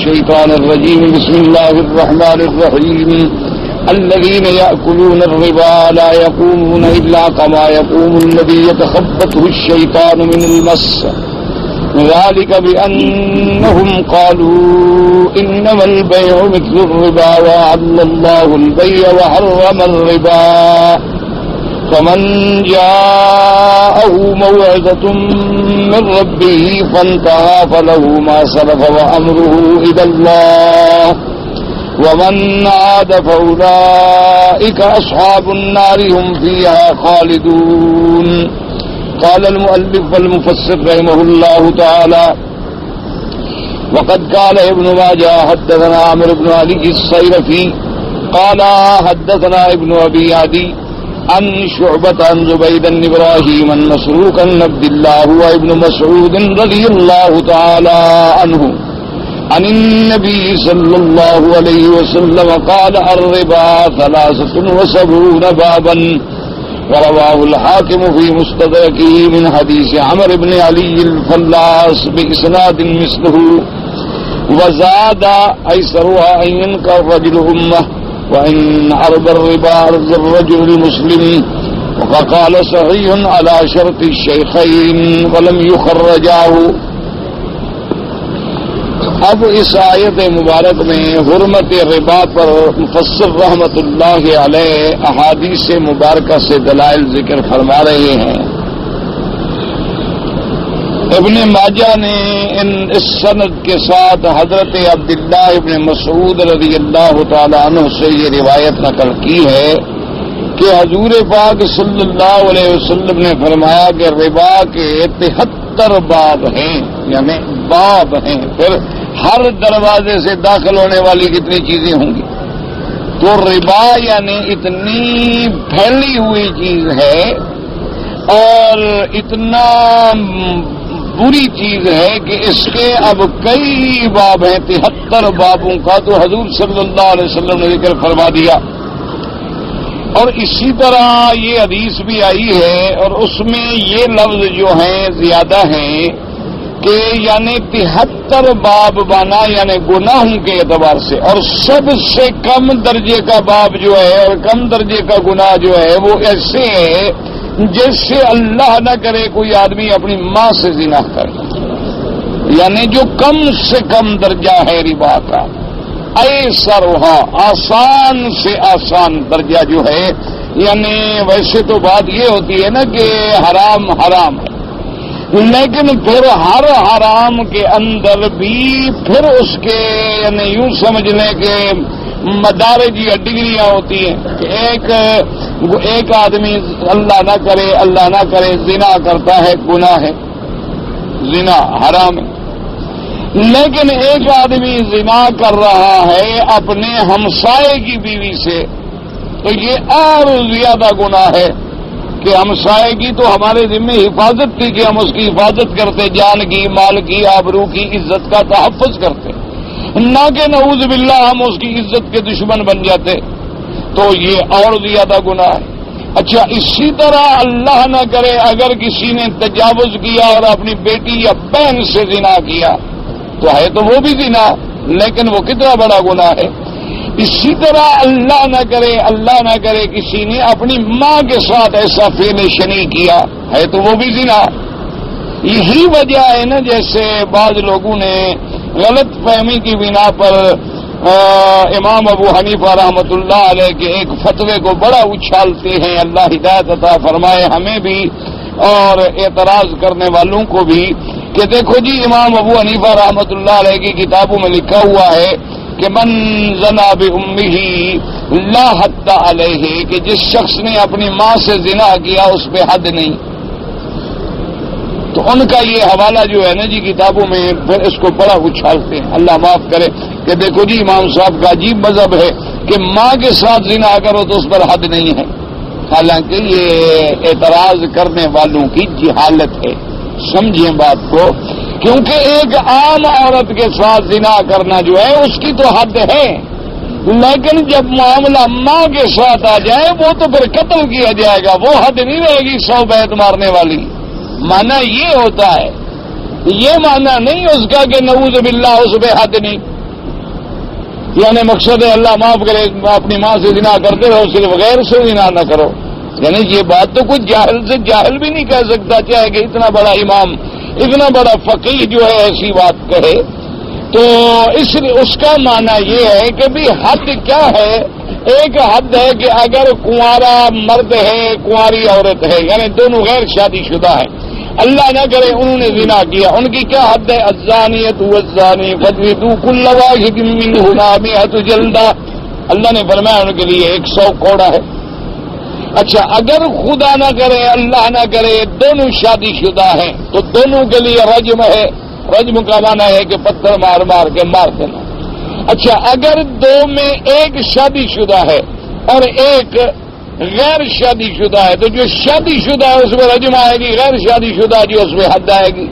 الشيطان الرجيم بسم الله الرحمن الرحيم الذين يأكلون الربا لا يقومون إلا كما يقوم الذي يتخبطه الشيطان من المس ذلك بأنهم قالوا إنما البيع مثل الربا وأحل الله البيع وحرم الربا فمن جاءه موعظة من ربه فانتهى فله ما سلف وأمره إلى الله ومن عاد فأولئك أصحاب النار هم فيها خالدون. قال المؤلف والمفسر رحمه الله تعالى وقد قال ابن ماجه حدثنا عمرو بن علي الصيرفي قال حدثنا ابن أبي عدي عن شعبة عن زبيد بن إبراهيم عن مسروق بن عبد الله وابن مسعود رضي الله تعالى عنه عن النبي صلى الله عليه وسلم قال الربا 73 بابا ورواه الحاكم في مستدركه من حديث عمرو بن علي الفلاس بإسناد مثله وزاد أيسرها أن ينكر الرجل أمه وإن عرض الربا عرض الرجل المسلم وقال صحيح على شرط الشيخين ولم يخرجاه. اب اس آیت مبارک میں حرمت ربا پر مفسر رحمت اللہ علیہ احادیث مبارکہ سے دلائل ذکر فرما رہے ہیں. ابن ماجہ نے اس سند کے ساتھ حضرت عبداللہ ابن مسعود رضی اللہ تعالی عنہ سے یہ روایت نقل کی ہے کہ حضور پاک صلی اللہ علیہ وسلم نے فرمایا کہ ربا کے 73 باب ہیں، یعنی باب ہیں. پھر ہر دروازے سے داخل ہونے والی کتنی چیزیں ہوں گی. تو ربا یعنی اتنی پھیلی ہوئی چیز ہے اور اتنا بری چیز ہے کہ اس کے اب کئی باب ہیں. 73 بابوں کا تو حضور صلی اللہ علیہ وسلم نے ذکر فرما دیا. اور اسی طرح یہ حدیث بھی آئی ہے اور اس میں یہ لفظ جو ہیں زیادہ ہیں کہ یعنی 73 باب بانا یعنی گناہوں کے اعتبار سے، اور سب سے کم درجے کا باب جو ہے اور کم درجے کا گناہ جو ہے وہ ایسے ہے جیسے اللہ نہ کرے کوئی آدمی اپنی ماں سے زنا کرے، یعنی جو کم سے کم درجہ ہے ربا کا. ایسرها آسان سے آسان درجہ جو ہے، یعنی ویسے تو بات یہ ہوتی ہے نا کہ حرام حرام ہے، لیکن پھر ہر حرام کے اندر بھی پھر اس کے یعنی یوں سمجھ لیں کہ مدارج یا ڈگریاں ہوتی ہیں کہ ایک آدمی اللہ نہ کرے زنا کرتا ہے، گناہ ہے، زنا حرام ہے. لیکن ایک آدمی زنا کر رہا ہے اپنے ہمسائے کی بیوی سے تو یہ اور زیادہ گناہ ہے کہ ہمسائے کی تو ہمارے ذمہ حفاظت تھی کہ ہم اس کی حفاظت کرتے، جان کی، مال کی، آبرو کی، عزت کا تحفظ کرتے، نہ کہ نعوذ باللہ ہم اس کی عزت کے دشمن بن جاتے، تو یہ اور زیادہ گناہ ہے. اچھا اسی طرح اللہ نہ کرے اگر کسی نے تجاوز کیا اور اپنی بیٹی یا بہن سے زنا کیا تو ہے تو وہ بھی زنا، لیکن وہ کتنا بڑا گناہ ہے. اسی طرح اللہ نہ کرے کسی نے اپنی ماں کے ساتھ ایسا فعل شنیع کیا ہے تو وہ بھی زنا. یہی وجہ ہے نا جیسے بعض لوگوں نے غلط فہمی کی بنا پر امام ابو حنیفہ رحمۃ اللہ علیہ کے ایک فتوے کو بڑا اچھالتے ہیں. اللہ ہدایت عطا فرمائے ہمیں بھی اور اعتراض کرنے والوں کو بھی کہ دیکھو جی امام ابو حنیفہ رحمۃ اللہ علیہ کی کتابوں میں لکھا ہوا ہے کہ من زنا بأمہ لا حد علیہ، کہ جس شخص نے اپنی ماں سے زنا کیا اس پہ حد نہیں. تو ان کا یہ حوالہ جو ہے نا جی کتابوں میں پھر اس کو بڑا اچھالتے ہیں. اللہ معاف کرے کہ دیکھو جی امام صاحب کا عجیب مذہب ہے کہ ماں کے ساتھ زنا کرو تو اس پر حد نہیں ہے. حالانکہ یہ اعتراض کرنے والوں کی جہالت ہے. سمجھیں بات کو، کیونکہ ایک عام عورت کے ساتھ زنا کرنا جو ہے اس کی تو حد ہے، لیکن جب معاملہ ماں کے ساتھ آ جائے وہ تو پھر قتل کیا جائے گا، وہ حد نہیں رہے گی 100 بیت مارنے والی. معنی یہ ہوتا ہے، یہ معنی نہیں اس کا کہ نعوذ باللہ اس پہ حد نہیں. یعنی مقصد ہے اللہ معاف کرے اپنی ماں سے زنا کرتے رہو، صرف غیر سے زنا نہ کرو. یعنی یہ بات تو کچھ جاہل سے جاہل بھی نہیں کہہ سکتا، چاہے کہ اتنا بڑا امام، اتنا بڑا فقیہ جو ہے ایسی بات کہے. تو اس کا معنی یہ ہے کہ بھی حد کیا ہے. ایک حد ہے کہ اگر کنوارا مرد ہے، کنواری عورت ہے، یعنی دونوں غیر شادی شدہ ہیں، اللہ نہ کرے انہوں نے زنا کیا، ان کی کیا حد ہے؟ الزانیۃ والزانی فاجلدوا کل واحد منہما 100 جلدہ. اللہ نے فرمایا ان کے لیے 100 کوڑا ہے. اچھا، اگر خدا نہ کرے، اللہ نہ کرے، دونوں شادی شدہ ہیں تو دونوں کے لیے رجم ہے. رجم کا معنی ہے کہ پتھر مار مار کے مار دینا. اچھا، اگر دو میں ایک شادی شدہ ہے اور ایک غیر شادی شدہ ہے تو جو شادی شدہ ہے اس میں رجم آئے گی، غیر شادی شدہ جو اس میں حد آئے گی.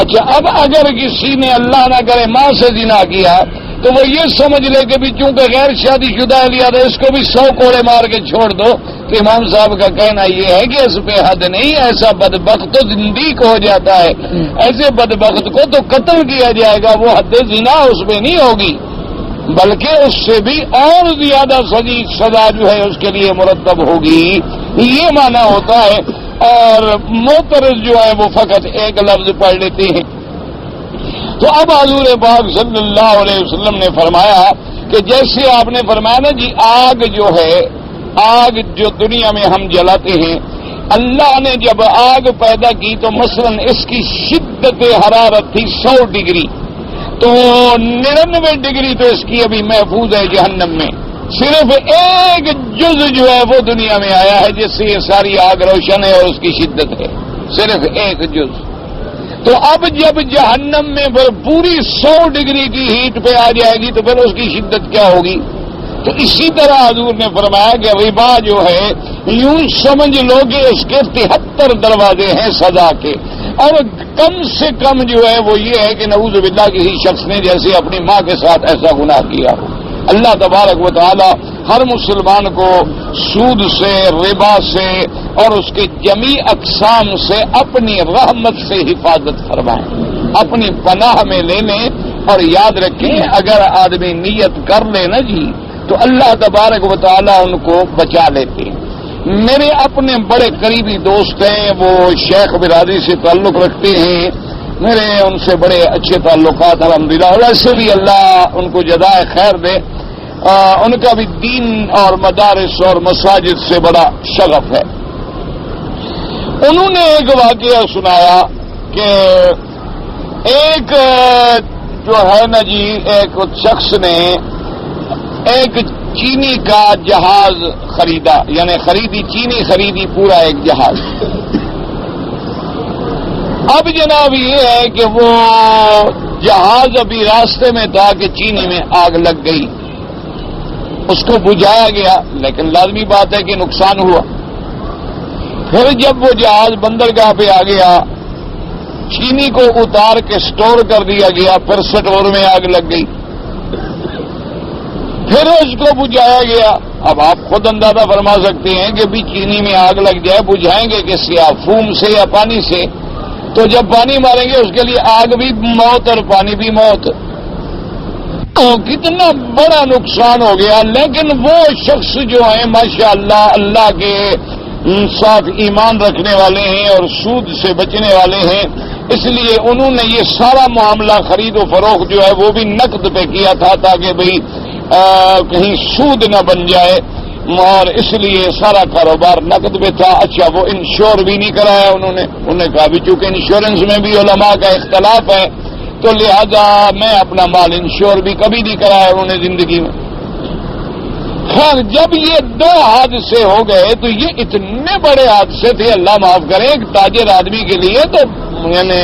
اچھا، اب اگر کسی نے اللہ نہ کرے ماں سے زنا کیا تو وہ یہ سمجھ لے کہ بھی چونکہ غیر شادی شدہ ہے لیا تھا اس کو بھی 100 کوڑے مار کے چھوڑ دو. تو امام صاحب کا کہنا یہ ہے کہ اس پہ حد نہیں. ایسا بدبخت تو زندیق ہو جاتا ہے، ایسے بدبخت کو تو قتل کیا جائے گا. وہ حد زنا اس میں نہیں ہوگی بلکہ اس سے بھی اور زیادہ سزا جو ہے اس کے لیے مرتب ہوگی. یہ معنی ہوتا ہے. اور معترض جو ہے وہ فقط ایک لفظ پڑھ لیتے ہیں. تو اب حضور پاک صلی اللہ علیہ وسلم نے فرمایا کہ جیسے آپ نے فرمایا نا جی، آگ جو ہے، آگ جو دنیا میں ہم جلاتے ہیں، اللہ نے جب آگ پیدا کی تو مثلا اس کی شدت حرارت تھی 100 ڈگری، تو 99 ڈگری تو اس کی ابھی محفوظ ہے جہنم میں. صرف ایک جز جو ہے وہ دنیا میں آیا ہے جس سے یہ ساری آگ روشن ہے اور اس کی شدت ہے، صرف ایک جز. تو اب جب جہنم میں پوری 100 ڈگری کی ہیٹ پہ آ جائے گی تو پھر اس کی شدت کیا ہوگی. تو اسی طرح حضور نے فرمایا کہ ربا جو ہے یوں سمجھ لو کہ اس کے 73 دروازے ہیں سزا کے، اور کم سے کم جو ہے وہ یہ ہے کہ نعوذ باللہ کسی شخص نے جیسے اپنی ماں کے ساتھ ایسا گناہ کیا ہو. اللہ تبارک و تعالی ہر مسلمان کو سود سے، ربا سے اور اس کے جمیع اقسام سے اپنی رحمت سے حفاظت فرمائیں، اپنی پناہ میں لے لیں. اور یاد رکھیں اگر آدمی نیت کر لے نا جی تو اللہ تبارک و تعالی ان کو بچا لیتے ہیں. میرے اپنے بڑے قریبی دوست ہیں، وہ شیخ برادری سے تعلق رکھتے ہیں، میرے ان سے بڑے اچھے تعلقات الحمدللہ، اور ایسے بھی اللہ ان کو جزائے خیر دے. ان کا بھی دین اور مدارس اور مساجد سے بڑا شغف ہے. انہوں نے ایک واقعہ سنایا کہ ایک جو ہے نا جی، ایک شخص نے ایک چینی کا جہاز خریدا، یعنی چینی خریدی پورا ایک جہاز. اب جناب یہ ہے کہ وہ جہاز ابھی راستے میں تھا کہ چینی میں آگ لگ گئی. اس کو بجھایا گیا لیکن لازمی بات ہے کہ نقصان ہوا. پھر جب وہ جہاز بندرگاہ پہ آ گیا، چینی کو اتار کے سٹور کر دیا گیا، پھر سٹور میں آگ لگ گئی. پھر اس کو بجھایا گیا. اب آپ خود اندازہ فرما سکتے ہیں کہ بھی چینی میں آگ لگ جائے، بجھائیں گے کس سے؟ فوم سے یا پانی سے؟ تو جب پانی ماریں گے اس کے لیے آگ بھی موت اور پانی بھی موت. تو کتنا بڑا نقصان ہو گیا. لیکن وہ شخص جو ہیں ماشاءاللہ اللہ کے ساتھ ایمان رکھنے والے ہیں اور سود سے بچنے والے ہیں، اس لیے انہوں نے یہ سارا معاملہ خرید و فروخت جو ہے وہ بھی نقد پہ کیا تھا تاکہ بھئی کہیں سود نہ بن جائے، اور اس لیے سارا کاروبار نقد پہ تھا. اچھا، وہ انشور بھی نہیں کرایا انہوں نے کہا بھی چونکہ انشورنس میں بھی علماء کا اختلاف ہے تو لہذا میں اپنا مال انشور بھی کبھی نہیں کرایا انہوں نے زندگی میں. خیر، جب یہ 2 حادثے ہو گئے تو یہ اتنے بڑے حادثے تھے، اللہ معاف کرے، ایک تاجر آدمی کے لیے تو یعنی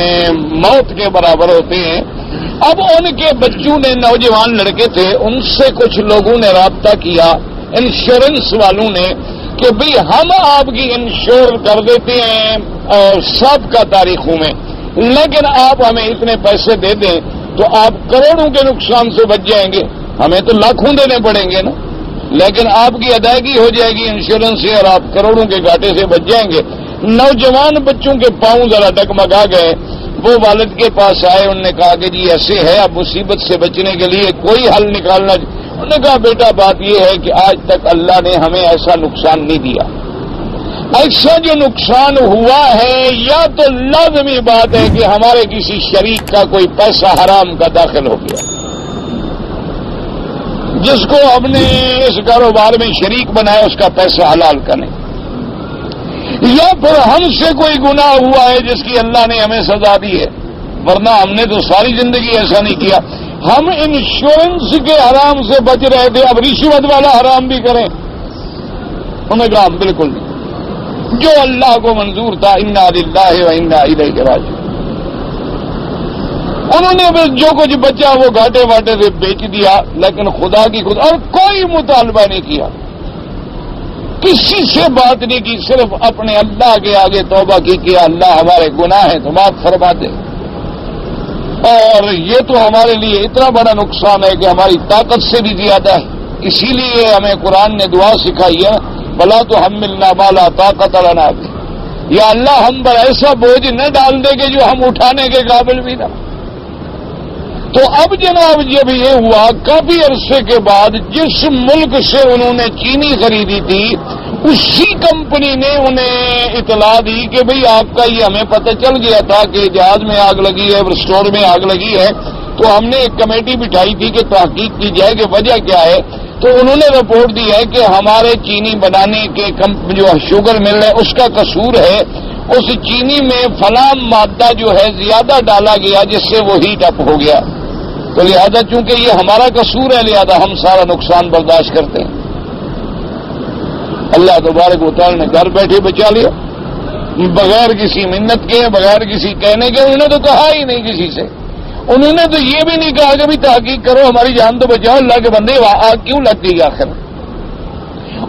موت کے برابر ہوتے ہیں. اب ان کے بچوں نے، نوجوان لڑکے تھے، ان سے کچھ لوگوں نے رابطہ کیا انشورنس والوں نے کہ بھئی ہم آپ کی انشور کر دیتے ہیں سابقہ تاریخوں میں، لیکن آپ ہمیں اتنے پیسے دے دیں تو آپ کروڑوں کے نقصان سے بچ جائیں گے. ہمیں تو لاکھوں دینے پڑیں گے نا، لیکن آپ کی ادائیگی ہو جائے گی انشورنس سے اور آپ کروڑوں کے گھاٹے سے بچ جائیں گے. نوجوان بچوں کے پاؤں ذرا ڈگمگا گئے. وہ والد کے پاس آئے، انہوں نے کہا کہ جی ایسے ہے، اب مصیبت سے بچنے کے لیے کوئی حل نکالنا. انہوں نے کہا بیٹا بات یہ ہے کہ آج تک اللہ نے ہمیں ایسا نقصان نہیں دیا. ایسا جو نقصان ہوا ہے یا تو لازمی بات ہے کہ ہمارے کسی شریک کا کوئی پیسہ حرام کا داخل ہو گیا، جس کو ہم نے اس کاروبار میں شریک بنایا اس کا پیسہ حلال کریں، یا پھر ہم سے کوئی گناہ ہوا ہے جس کی اللہ نے ہمیں سزا دی ہے، ورنہ ہم نے تو ساری زندگی ایسا نہیں کیا. ہم انشورنس کے حرام سے بچ رہے تھے، اب رشوت والا حرام بھی کریں؟ انہوں نے کہا بالکل نہیں، جو اللہ کو منظور تھا انا للہ و انا الیہ راجعون. انہوں نے بس جو کچھ بچا وہ گھاٹے واٹے سے بیچ دیا، لیکن خدا کی خود اور کوئی مطالبہ نہیں کیا، کسی سے بات نہیں کی، صرف اپنے اللہ کے آگے توبہ کی کہ اللہ ہمارے گناہ ہیں تو معاف فرما دے. اور یہ تو ہمارے لیے اتنا بڑا نقصان ہے کہ ہماری طاقت سے بھی زیادہ ہے. اسی لیے ہمیں قرآن نے دعا سکھائی ہے بلا تو حملنا ما لا طاقت لنا بہ، یا اللہ ہم پر ایسا بوجھ نہ ڈال دے کہ جو ہم اٹھانے کے قابل بھی نہ. تو اب جناب جب یہ ہوا کافی عرصے کے بعد جس ملک سے انہوں نے چینی خریدی تھی اسی کمپنی نے انہیں اطلاع دی کہ بھئی آپ کا یہ ہمیں پتہ چل گیا تھا کہ جہاز میں آگ لگی ہے، اسٹور میں آگ لگی ہے، تو ہم نے ایک کمیٹی بٹھائی تھی کہ تحقیق کی جائے کہ وجہ کیا ہے. تو انہوں نے رپورٹ دی ہے کہ ہمارے چینی بنانے کے جو شوگر مل ہے اس کا قصور ہے، اس چینی میں فلاں مادہ جو ہے زیادہ ڈالا گیا جس سے وہ ہیٹ اپ ہو گیا. تو لہذا چونکہ یہ ہمارا قصور ہے لہذا ہم سارا نقصان برداشت کرتے ہیں. اللہ تبارک و تعالی نے گھر بیٹھے بچا لیا بغیر کسی منت کے، بغیر کسی کہنے کے. انہوں نے تو کہا ہی نہیں کسی سے، انہوں نے تو یہ بھی نہیں کہا کہ بھی تحقیق کرو ہماری جان تو بچاؤ، اللہ کے بندے آگ کیوں لگ گئی آخر.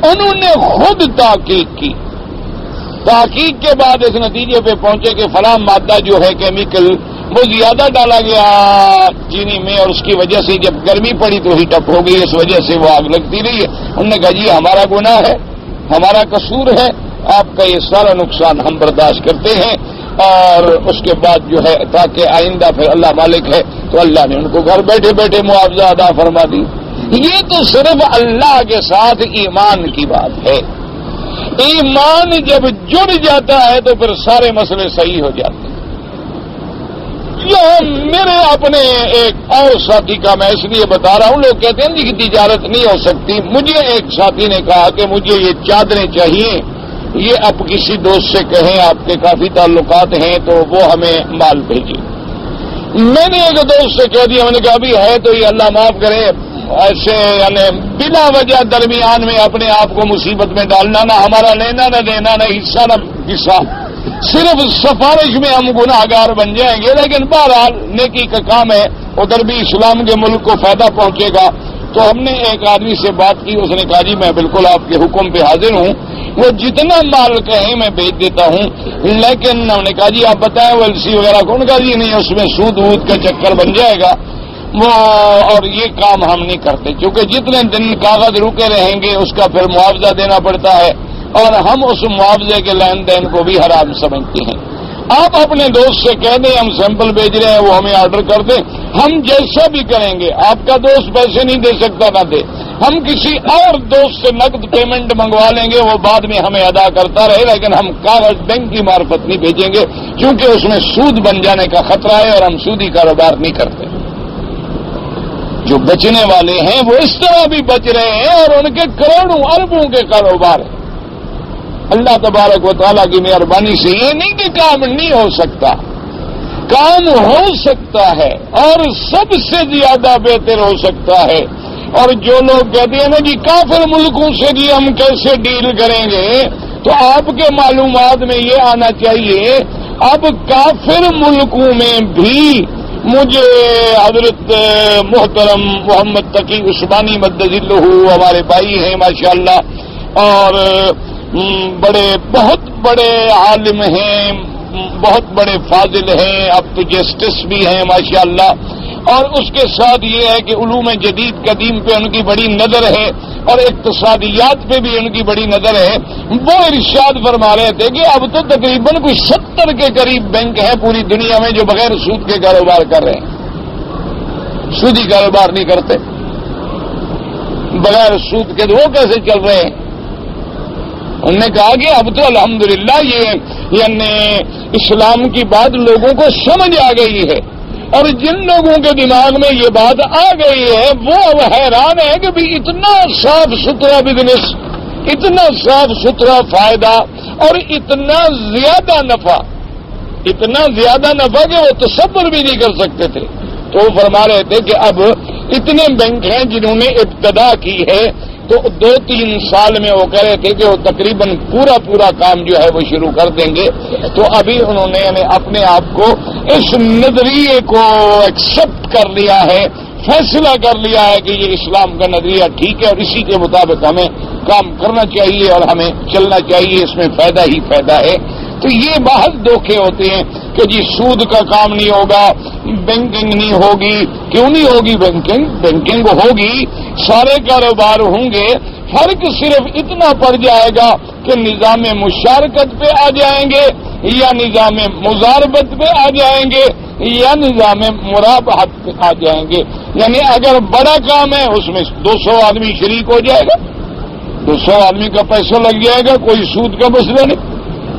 انہوں نے خود تحقیق کی، تحقیق کے بعد اس نتیجے پہ پہنچے کہ فلاں مادہ جو ہے کیمیکل وہ زیادہ ڈالا گیا چینی میں اور اس کی وجہ سے جب گرمی پڑی تو ہیٹ اپ ہو گئی، اس وجہ سے وہ آگ لگتی رہی ہے. انہوں نے کہا جی ہمارا گناہ ہے، ہمارا قصور ہے، آپ کا یہ سارا نقصان ہم برداشت کرتے ہیں. اور اس کے بعد جو ہے تاکہ آئندہ پھر اللہ مالک ہے تو اللہ نے ان کو گھر بیٹھے بیٹھے معاوضہ ادا فرما دی. یہ تو صرف اللہ کے ساتھ ایمان کی بات ہے. ایمان جب جڑ جاتا ہے تو پھر سارے مسئلے صحیح ہو جاتے ہیں. یہ میرے اپنے ایک اور ساتھی کا میں اس لیے بتا رہا ہوں، لوگ کہتے ہیں جی کہ تجارت نہیں ہو سکتی. مجھے ایک ساتھی نے کہا کہ مجھے یہ چادریں چاہیے، یہ آپ کسی دوست سے کہیں، آپ کے کافی تعلقات ہیں تو وہ ہمیں مال بھیجے. میں نے ایک دوست سے کہہ دیا، میں نے کہا ابھی ہے تو یہ اللہ معاف کرے ایسے یعنی بلا وجہ درمیان میں اپنے آپ کو مصیبت میں ڈالنا، نہ ہمارا لینا نہ دینا، نہ حصہ نہ حصہ، صرف سفارش میں ہم گناہ گار بن جائیں گے. لیکن بہرحال نیکی کا کام ہے، ادھر بھی اسلام کے ملک کو فائدہ پہنچے گا. تو ہم نے ایک آدمی سے بات کی، اس نے کہا جی میں بالکل آپ کے حکم پہ حاضر ہوں، وہ جتنا مال کہیں میں بھیج دیتا ہوں. لیکن ہم نے کہا جی آپ بتائیں وہ ایل سی وغیرہ کون؟ کہا جی نہیں، اس میں سود وود کا چکر بن جائے گا وہ، اور یہ کام ہم نہیں کرتے کیونکہ جتنے دن کاغذ رکے رہیں گے اس کا پھر معاوضہ دینا پڑتا ہے اور ہم اس معاوضے کے لین دین کو بھی حرام سمجھتے ہیں. آپ اپنے دوست سے کہہ دیں ہم سیمپل بھیج رہے ہیں، وہ ہمیں آرڈر کر دیں، ہم جیسا بھی کریں گے. آپ کا دوست پیسے نہیں دے سکتا نہ دے، ہم کسی اور دوست سے نقد پیمنٹ منگوا لیں گے، وہ بعد میں ہمیں ادا کرتا رہے، لیکن ہم کاغذ بینک کی معرفت نہیں بھیجیں گے کیونکہ اس میں سود بن جانے کا خطرہ ہے اور ہم سودی کاروبار نہیں کرتے. جو بچنے والے ہیں وہ اس طرح بھی بچ رہے ہیں اور ان کے کروڑوں اربوں کے کاروبار ہیں. اللہ تبارک و تعالیٰ کی مہربانی سے یہ نہیں کہ کام نہیں ہو سکتا، کام ہو سکتا ہے اور سب سے زیادہ بہتر ہو سکتا ہے. اور جو لوگ کہتے ہیں نا کہ کافر ملکوں سے بھی ہم کیسے ڈیل کریں گے، تو آپ کے معلومات میں یہ آنا چاہیے اب کافر ملکوں میں بھی مجھے حضرت محترم محمد تقی عثمانی مدد اللہ ہمارے بھائی ہیں ماشاءاللہ، اور بہت بڑے عالم ہیں، بہت بڑے فاضل ہیں، اب تو جسٹس بھی ہیں ماشاءاللہ. اور اس کے ساتھ یہ ہے کہ علوم جدید قدیم پہ ان کی بڑی نظر ہے اور اقتصادیات پہ بھی ان کی بڑی نظر ہے. وہ ارشاد فرما رہے تھے کہ اب تو تقریباً کوئی 70 کے قریب بینک ہیں پوری دنیا میں جو بغیر سود کے کاروبار کر رہے ہیں، سودی کاروبار نہیں کرتے. بغیر سود کے، وہ کیسے چل رہے ہیں؟ انہوں نے کہا کہ اب تو الحمدللہ یہ یعنی اسلام کی بات لوگوں کو سمجھ آ گئی ہے، اور جن لوگوں کے دماغ میں یہ بات آ گئی ہے وہ اب حیران ہے کہ بھی اتنا صاف ستھرا بزنس، اتنا صاف ستھرا فائدہ اور اتنا زیادہ نفع کہ وہ تصور بھی نہیں کر سکتے تھے۔ تو وہ فرما رہے تھے کہ اب اتنے بینک ہیں جنہوں نے ابتدا کی ہے، تو 2-3 سال میں وہ کہہ رہے تھے کہ وہ تقریباً پورا کام جو ہے وہ شروع کر دیں گے۔ تو ابھی انہوں نے یعنی اپنے آپ کو اس نظریے کو ایکسپٹ کر لیا ہے، فیصلہ کر لیا ہے کہ یہ اسلام کا نظریہ ٹھیک ہے اور اسی کے مطابق ہمیں کام کرنا چاہیے اور ہمیں چلنا چاہیے، اس میں فائدہ ہی فائدہ ہے۔ تو یہ بہت دھوکے ہوتے ہیں کہ جی سود کا کام نہیں ہوگا، بینکنگ نہیں ہوگی۔ کیوں نہیں ہوگی بینکنگ ہوگی، سارے کاروبار ہوں گے، فرق صرف اتنا پڑ جائے گا کہ نظام مشارکت پہ آ جائیں گے یا نظام مزاربت پہ آ جائیں گے یا نظام مرابحت پہ آ جائیں گے۔ یعنی اگر بڑا کام ہے اس میں 200 آدمی شریک ہو جائے گا، 200 آدمی کا پیسہ لگ جائے گا، کوئی سود کا مسئلہ نہیں۔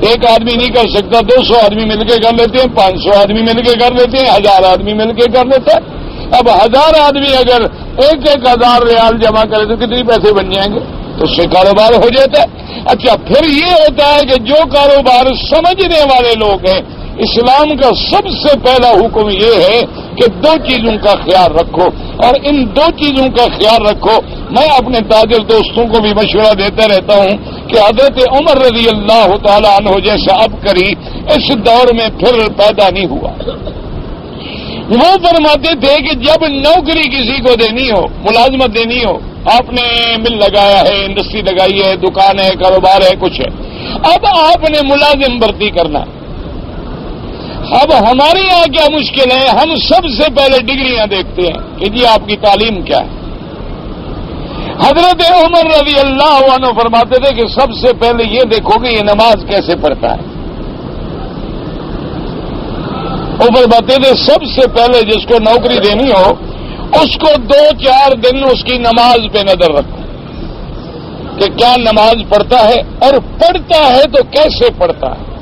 ایک آدمی نہیں کر سکتا، 200 آدمی مل کے کر لیتے ہیں، 500 آدمی مل کے کر لیتے ہیں، 1000 آدمی مل کے کر لیتا ہے۔ اب 1000 آدمی اگر 1,000 ریال جمع کرے تو کتنے پیسے بن جائیں گے؟ تو اس سے کاروبار ہو جاتا ہے۔ اچھا پھر یہ ہوتا ہے کہ جو کاروبار سمجھنے والے لوگ ہیں، اسلام کا سب سے پہلا حکم یہ ہے کہ 2 چیزوں کا خیال رکھو، اور ان 2 چیزوں کا خیال رکھو۔ میں اپنے تاجر دوستوں کو بھی مشورہ دیتا رہتا ہوں کہ حضرت عمر رضی اللہ تعالی عنہ جیسا عبقری اس دور میں پھر پیدا نہیں ہوا۔ وہ فرماتے تھے کہ جب نوکری کسی کو دینی ہو، ملازمت دینی ہو، آپ نے مل لگایا ہے، انڈسٹری لگائی ہے، دکان ہے، کاروبار ہے، کچھ ہے، اب آپ نے ملازم بھرتی کرنا ہے۔ اب ہمارے یہاں کیا مشکل ہے، ہم سب سے پہلے ڈگریاں دیکھتے ہیں کہ جی آپ کی تعلیم کیا ہے۔ حضرت عمر رضی اللہ عنہ فرماتے تھے کہ سب سے پہلے یہ دیکھو کہ یہ نماز کیسے پڑھتا ہے۔ وہ فرماتے تھے سب سے پہلے جس کو نوکری دینی ہو اس کو 2-4 دن اس کی نماز پہ نظر رکھو کہ کیا نماز پڑھتا ہے، اور پڑھتا ہے تو کیسے پڑھتا ہے۔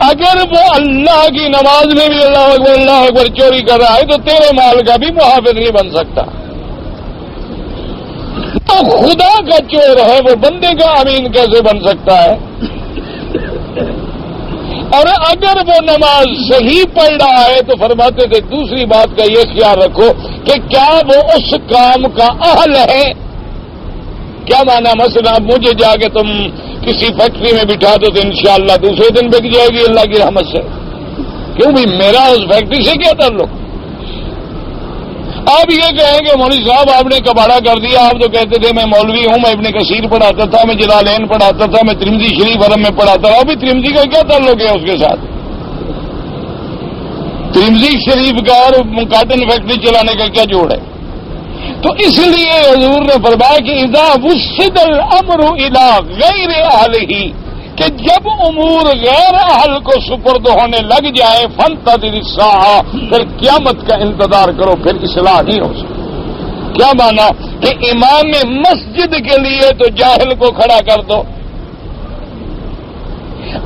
اگر وہ اللہ کی نماز میں بھی اللہ اکبر چوری کر رہا ہے تو تیرے مال کا بھی محافظ نہیں بن سکتا۔ تو خدا کا چور ہے، وہ بندے کا امین کیسے بن سکتا ہے؟ اور اگر وہ نماز صحیح پڑھ رہا ہے تو فرماتے تھے دوسری بات کا یہ خیال رکھو کہ کیا وہ اس کام کا اہل ہے۔ کیا مانا، مثلا مجھے جا کے تم کسی فیکٹری میں بٹھا دو تو انشاءاللہ دوسرے دن بک جائے گی اللہ کی رحمت سے۔ کیوں بھی میرا اس فیکٹری سے کیا تعلق؟ آپ یہ کہیں گے مولوی صاحب آپ نے کباڑہ کر دیا، آپ تو کہتے تھے میں مولوی ہوں، میں ابن کثیر پڑھاتا تھا، میں جلالین پڑھاتا تھا، میں ترمذی شریف حرم میں پڑھاتا تھا۔ ابھی ترمذی کا کیا تعلق ہے اس کے ساتھ؟ ترمذی شریف کا اور کاٹن فیکٹری چلانے کا کیا جوڑ ہے؟ تو اس لیے حضور نے فرمایا کہ اذا وسد الامر الى غیر اہلہ، کہ جب امور غیر اہل کو سپرد ہونے لگ جائے فانتظر الساعہ، پھر قیامت کا انتظار کرو، پھر اصلاح نہیں ہو سکتی۔ کیا مانا کہ امام مسجد کے لیے تو جاہل کو کھڑا کر دو،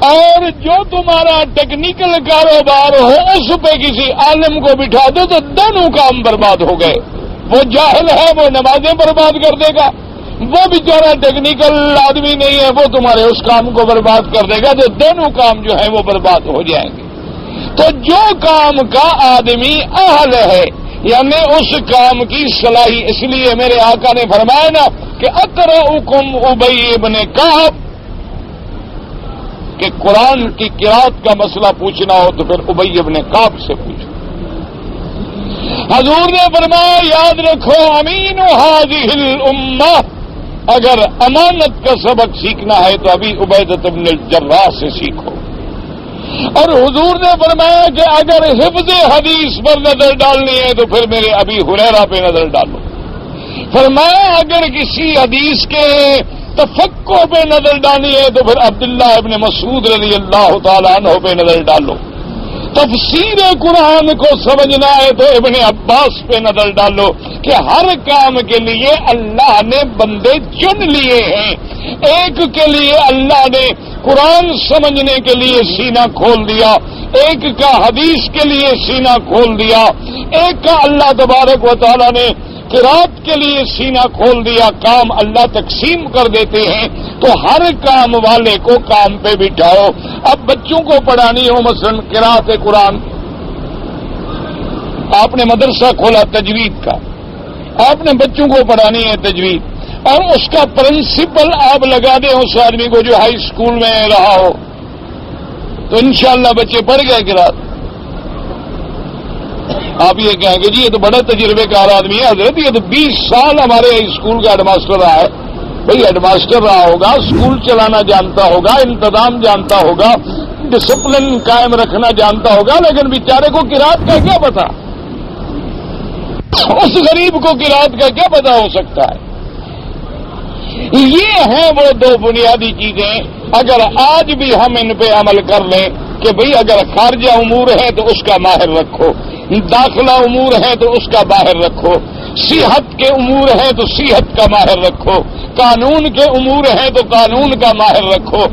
اور جو تمہارا ٹیکنیکل کاروبار ہو اس پہ کسی عالم کو بٹھا دو تو دونوں کام برباد ہو گئے۔ وہ جاہل ہے وہ نمازیں برباد کر دے گا، وہ بیچارہ ٹیکنیکل آدمی نہیں ہے وہ تمہارے اس کام کو برباد کر دے گا، تو دونوں کام جو ہیں وہ برباد ہو جائیں گے۔ تو جو کام کا آدمی اہل ہے یعنی اس کام کی صلاحی، اس لیے میرے آقا نے فرمایا نا کہ اقرؤکم ابی ابن کعب، کہ قرآن کی قرات کا مسئلہ پوچھنا ہو تو پھر ابی ابن کعب سے پوچھو۔ حضور نے فرمایا یاد رکھو امین هذه الامہ، اگر امانت کا سبق سیکھنا ہے تو ابھی عبیدۃ بن الجراح سے سیکھو۔ اور حضور نے فرمایا کہ اگر حفظ حدیث پر نظر ڈالنی ہے تو پھر میرے ابی ہریرہ پہ نظر ڈالو۔ فرمایا اگر کسی حدیث کے تفقہ پہ نظر ڈالنی ہے تو پھر عبداللہ ابن مسعود رضی اللہ تعالی عنہ پہ نظر ڈالو۔ تفسیر قرآن کو سمجھنا ہے تو ابن عباس پہ نظر ڈالو کہ ہر کام کے لیے اللہ نے بندے چن لیے ہیں. ایک کے لیے اللہ نے قرآن سمجھنے کے لیے سینہ کھول دیا، ایک کا حدیث کے لیے سینہ کھول دیا، ایک کا اللہ تبارک و تعالیٰ نے قرات کے لیے سینہ کھول دیا. کام اللہ تقسیم کر دیتے ہیں تو ہر کام والے کو کام پہ بٹھاؤ. اب بچوں کو پڑھانی ہو مثلا قرات قرآن، آپ نے مدرسہ کھولا تجوید کا، آپ نے بچوں کو پڑھانی ہے تجوید، اور اس کا پرنسپل آپ لگا دیں اس آدمی کو جو ہائی اسکول میں رہا ہو، تو انشاءاللہ بچے پڑھ گئے قرات. آپ یہ کہیں گے جی یہ تو بڑا تجربے کار آدمی ہے حضرت، یہ تو 20 سال ہمارے اسکول کا ہیڈ ماسٹر رہا ہے. بھائی ہیڈ ماسٹر رہا ہوگا، اسکول چلانا جانتا ہوگا، انتظام جانتا ہوگا، ڈسپلن قائم رکھنا جانتا ہوگا، لیکن بیچارے کو قرات کا کیا پتا؟ اس غریب کو قرات کا کیا پتا ہو سکتا ہے؟ یہ ہیں وہ دو بنیادی چیزیں. اگر آج بھی ہم ان پہ عمل کر لیں کہ بھئی اگر خارجہ امور ہے تو اس کا ماہر رکھو، داخلہ امور ہے تو اس کا باہر رکھو، صحت کے امور ہے تو صحت کا ماہر رکھو، قانون کے امور ہے تو قانون کا ماہر رکھو.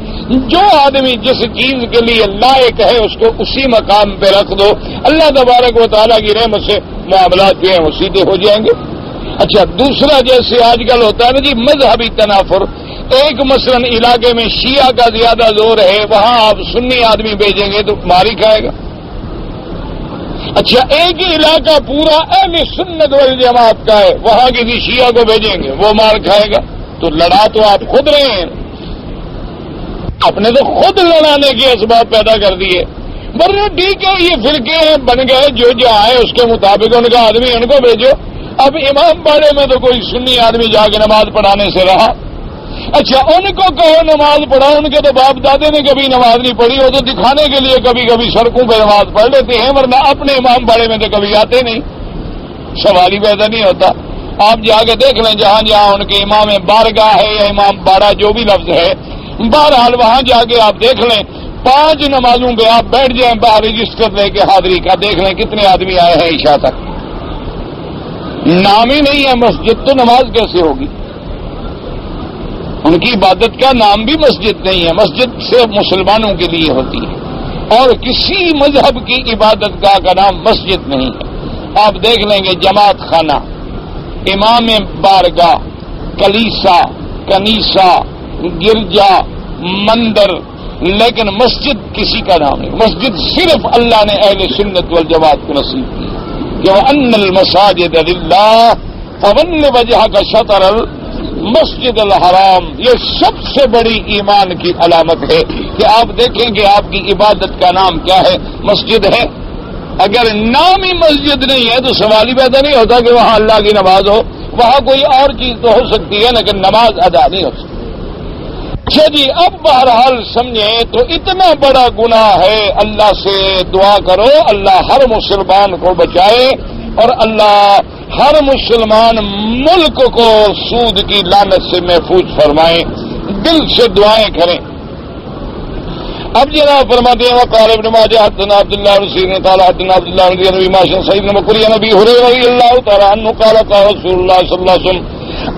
جو آدمی جس چیز کے لیے لائق ہے اس کو اسی مقام پہ رکھ دو. اللہ تبارک و تعالیٰ کی رحمت سے معاملات جو ہیں وہ سیدھے ہو جائیں گے. اچھا دوسرا جیسے آج کل ہوتا ہے نا جی مذہبی تنافر، ایک مثلا علاقے میں شیعہ کا زیادہ زور ہے، وہاں آپ سنی آدمی بھیجیں گے تو ماری کھائے گا. اچھا ایک ہی علاقہ پورا اہل سنت والجماعت کا ہے، وہاں کسی شیعہ کو بھیجیں گے وہ مار کھائے گا. تو لڑا تو آپ خود رہے ہیں، آپ نے تو خود لڑانے کے اسباب پیدا کر دیے. ورنہ ٹھیک ہے یہ فرقے ہیں بن گئے، جو آئے اس کے مطابق ان کا آدمی ان کو بھیجو. اب امام باڑے میں تو کوئی سنی آدمی جا کے نماز پڑھانے سے رہا. اچھا ان کو کہو نماز پڑھاؤ، ان کے تو باپ دادے نے کبھی نماز نہیں پڑھی، وہ تو دکھانے کے لیے کبھی کبھی سڑکوں پہ نماز پڑھ لیتے ہیں، ورنہ اپنے امام باڑے میں تو کبھی آتے نہیں. سوال ہی پیدا نہیں ہوتا. آپ جا کے دیکھ لیں جہاں جہاں ان کے امام بارگاہ ہے یا امام باڑہ جو بھی لفظ ہے، بہرحال وہاں جا کے آپ دیکھ لیں 5 نمازوں پہ آپ بیٹھ جائیں باہر رجسٹر لے کے حاضری کا، دیکھ لیں کتنے آدمی آئے ہیں عشاء تک. نام ہی نہیں ہے مسجد تو نماز کیسے ہوگی؟ ان کی عبادت کا نام بھی مسجد نہیں ہے، مسجد صرف مسلمانوں کے لیے ہوتی ہے اور کسی مذہب کی عبادت گاہ کا نام مسجد نہیں ہے. آپ دیکھ لیں گے جماعت خانہ، امام بارگاہ، کلیسا، کنیسا، گرجا، مندر، لیکن مسجد کسی کا نام نہیں. مسجد صرف اللہ نے اہل سنت والجماعت کو نصیب کی کہ وَأَنَّ الْمَسَاجِدَ لِلَّهِ فَوَلِّ وَجْهَكَ شَطْرَ الْمَسْجِدِ الْحَرَامِ. یہ سب سے بڑی ایمان کی علامت ہے کہ آپ دیکھیں کہ آپ کی عبادت کا نام کیا ہے، مسجد ہے. اگر نام ہی مسجد نہیں ہے تو سوال ہی پیدا نہیں ہوتا کہ وہاں اللہ کی نماز ہو. وہاں کوئی اور چیز تو ہو سکتی ہے لیکن نماز ادا نہیں ہو سکتی. اچھا جی اب بہرحال سمجھیں تو اتنا بڑا گناہ ہے، اللہ سے دعا کرو اللہ ہر مسلمان کو بچائے اور اللہ ہر مسلمان ملک کو سود کی لعنت سے محفوظ فرمائے. دل سے دعائیں کریں. اب جناب فرماتے ہیں وقال ابن ماجہ حدثنا عبداللہ بن سیرین قال حدثنا عبداللہ بن نبی ماشن سعید بن بکری نبی ہریرہ رضی اللہ تعالی عنہ قال قال رسول اللہ صلی اللہ علیہ وسلم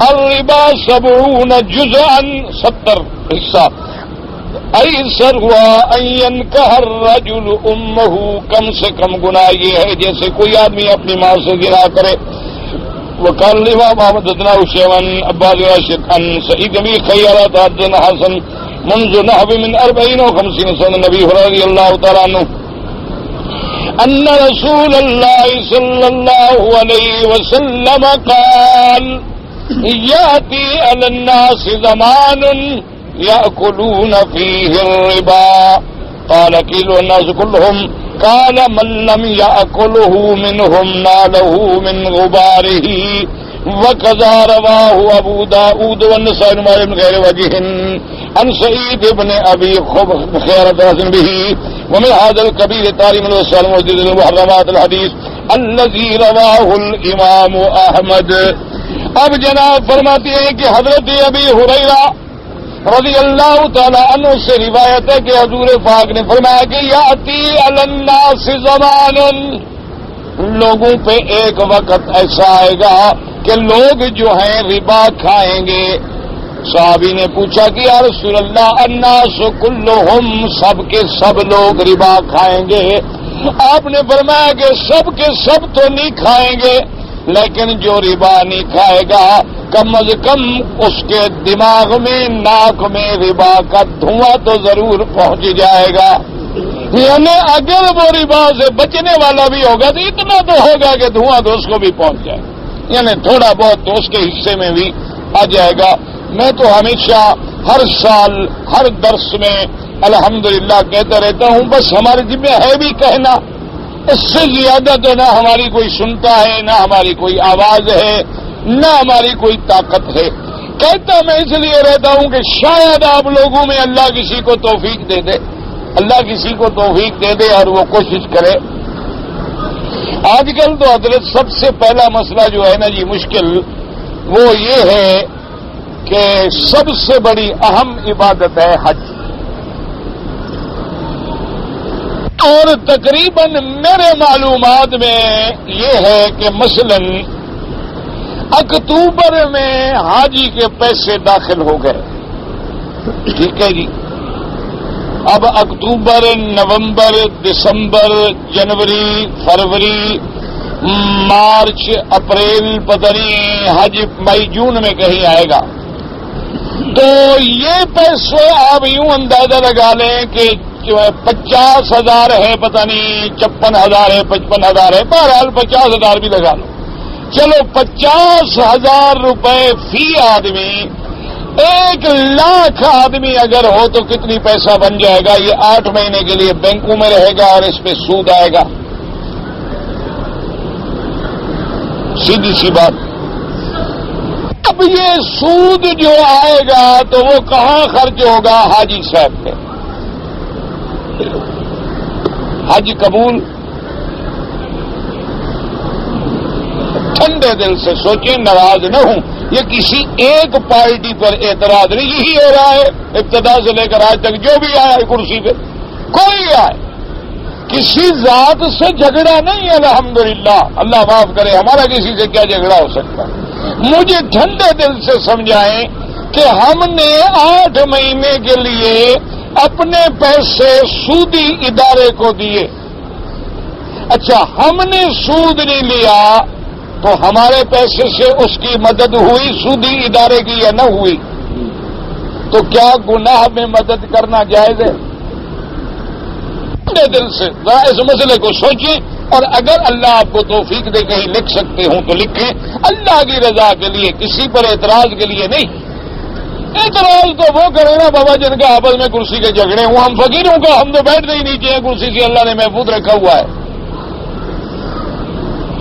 الربا 70 جزءا 70 حصہ ایسر ہوا ان ينكح الرجل امه. کم سے کم گناہ یہ ہے جیسے کوئی آدمی اپنی ماں سے زنا کرے. وقال الامام احمد حدثنا شیبان عباد راشد عن سعید بن خیرات حدثنا حسن منذ نحو من 40 و 50 سنة النبي رضي الله تعالى عنه أن رسول الله صلى الله عليه وسلم قال يأتي على الناس زمان يأكلون فيه الربا. قال قيل الناس كلهم قال من لم يأكله منهم ناله من غباره. وكذا رواه أبو داود والنسائي من غير وجه عن سعيد بن أبي خيرة به ومن هذا الكبير تاريخ الوصال موجود المحرمات الحديث الذي رواه الإمام أحمد. اب جناب فرماتے ہیں کہ حضرت ابی ہریرہ رضی اللہ تعالی عنہ سے روایت ہے کہ حضور پاک نے فرمایا کہ یاتی علی الناس زمان، لوگوں پہ ایک وقت ایسا آئے گا کہ لوگ جو ہیں ربا کھائیں گے. صحابی نے پوچھا کہ یا رسول اللہ الناس کلہم، سب کے سب لوگ ربا کھائیں گے؟ آپ نے فرمایا کہ سب کے سب تو نہیں کھائیں گے، لیکن جو ربا نہیں کھائے گا کم از کم اس کے دماغ میں، ناک میں ربا کا دھواں تو ضرور پہنچ جائے گا. یعنی اگر وہ ربا سے بچنے والا بھی ہوگا تو اتنا تو ہوگا کہ دھواں تو اس کو بھی پہنچ جائے، یعنی تھوڑا بہت تو اس کے حصے میں بھی آ جائے گا. میں تو ہمیشہ ہر سال ہر درس میں الحمدللہ کہتا رہتا ہوں، بس ہمارے ذمہ ہے بھی کہنا، اس سے زیادہ تو نہ ہماری کوئی سنتا ہے، نہ ہماری کوئی آواز ہے، نہ ہماری کوئی طاقت ہے. کہتا میں اس لیے رہتا ہوں کہ شاید آپ لوگوں میں اللہ کسی کو توفیق دے دے، اللہ کسی کو توفیق دے دے اور وہ کوشش کرے. آج کل تو حضرت سب سے پہلا مسئلہ جو ہے نا جی مشکل، وہ یہ ہے کہ سب سے بڑی اہم عبادت ہے حج. اور تقریباً میرے معلومات میں یہ ہے کہ مثلا اکتوبر میں حاجی کے پیسے داخل ہو گئے. ٹھیک ہے جی. اب اکتوبر، نومبر، دسمبر، جنوری، فروری، مارچ، اپریل، پتہ نہیں حج مئی جون میں کہیں آئے گا. تو یہ پیسے آپ یوں اندازہ لگا لیں کہ 50,000 ہے، پتہ نہیں 56,000 ہے، 55,000 ہے، بہرحال 50,000 بھی لگا لو. چلو 50,000 روپے فی آدمی، 1,00,000 آدمی اگر ہو تو کتنی پیسہ بن جائے گا؟ یہ 8 مہینے کے لیے بینکوں میں رہے گا اور اس پہ سود آئے گا. سیدھی سی بات. اب یہ سود جو آئے گا تو وہ کہاں خرچ ہوگا؟ حاجی صاحب پہ. حج قبول. ٹھنڈے دل سے سوچیں، ناراض نہ ہوں. یہ کسی ایک پارٹی پر اعتراض نہیں، یہی ہو رہا ہے ابتدا سے لے کر آج تک. جو بھی آیا ہے کرسی پہ، کوئی آئے، کسی ذات سے جھگڑا نہیں. الحمدللہ، اللہ معاف کرے، ہمارا کسی سے کیا جھگڑا ہو سکتا ہے؟ مجھے ٹھنڈے دل سے سمجھائیں کہ ہم نے 8 مہینے کے لیے اپنے پیسے سودی ادارے کو دیے. اچھا، ہم نے سود نہیں لیا تو ہمارے پیسے سے اس کی مدد ہوئی سودی ادارے کی یا نہ ہوئی؟ تو کیا گناہ میں مدد کرنا جائز ہے؟ ٹھنڈے دل سے ذرا اس مسئلے کو سوچیں، اور اگر اللہ آپ کو توفیق دے کہیں لکھ سکتے ہوں تو لکھیں. اللہ کی رضا کے لیے، کسی پر اعتراض کے لیے نہیں. اعتراض تو وہ کرے نا بابا جن کا آپس میں کرسی کے جھگڑے ہوں. ہم فقیروں کا ہم تو بیٹھتے ہی نیچے ہیں، کرسی سے اللہ نے محفوظ رکھا ہوا ہے.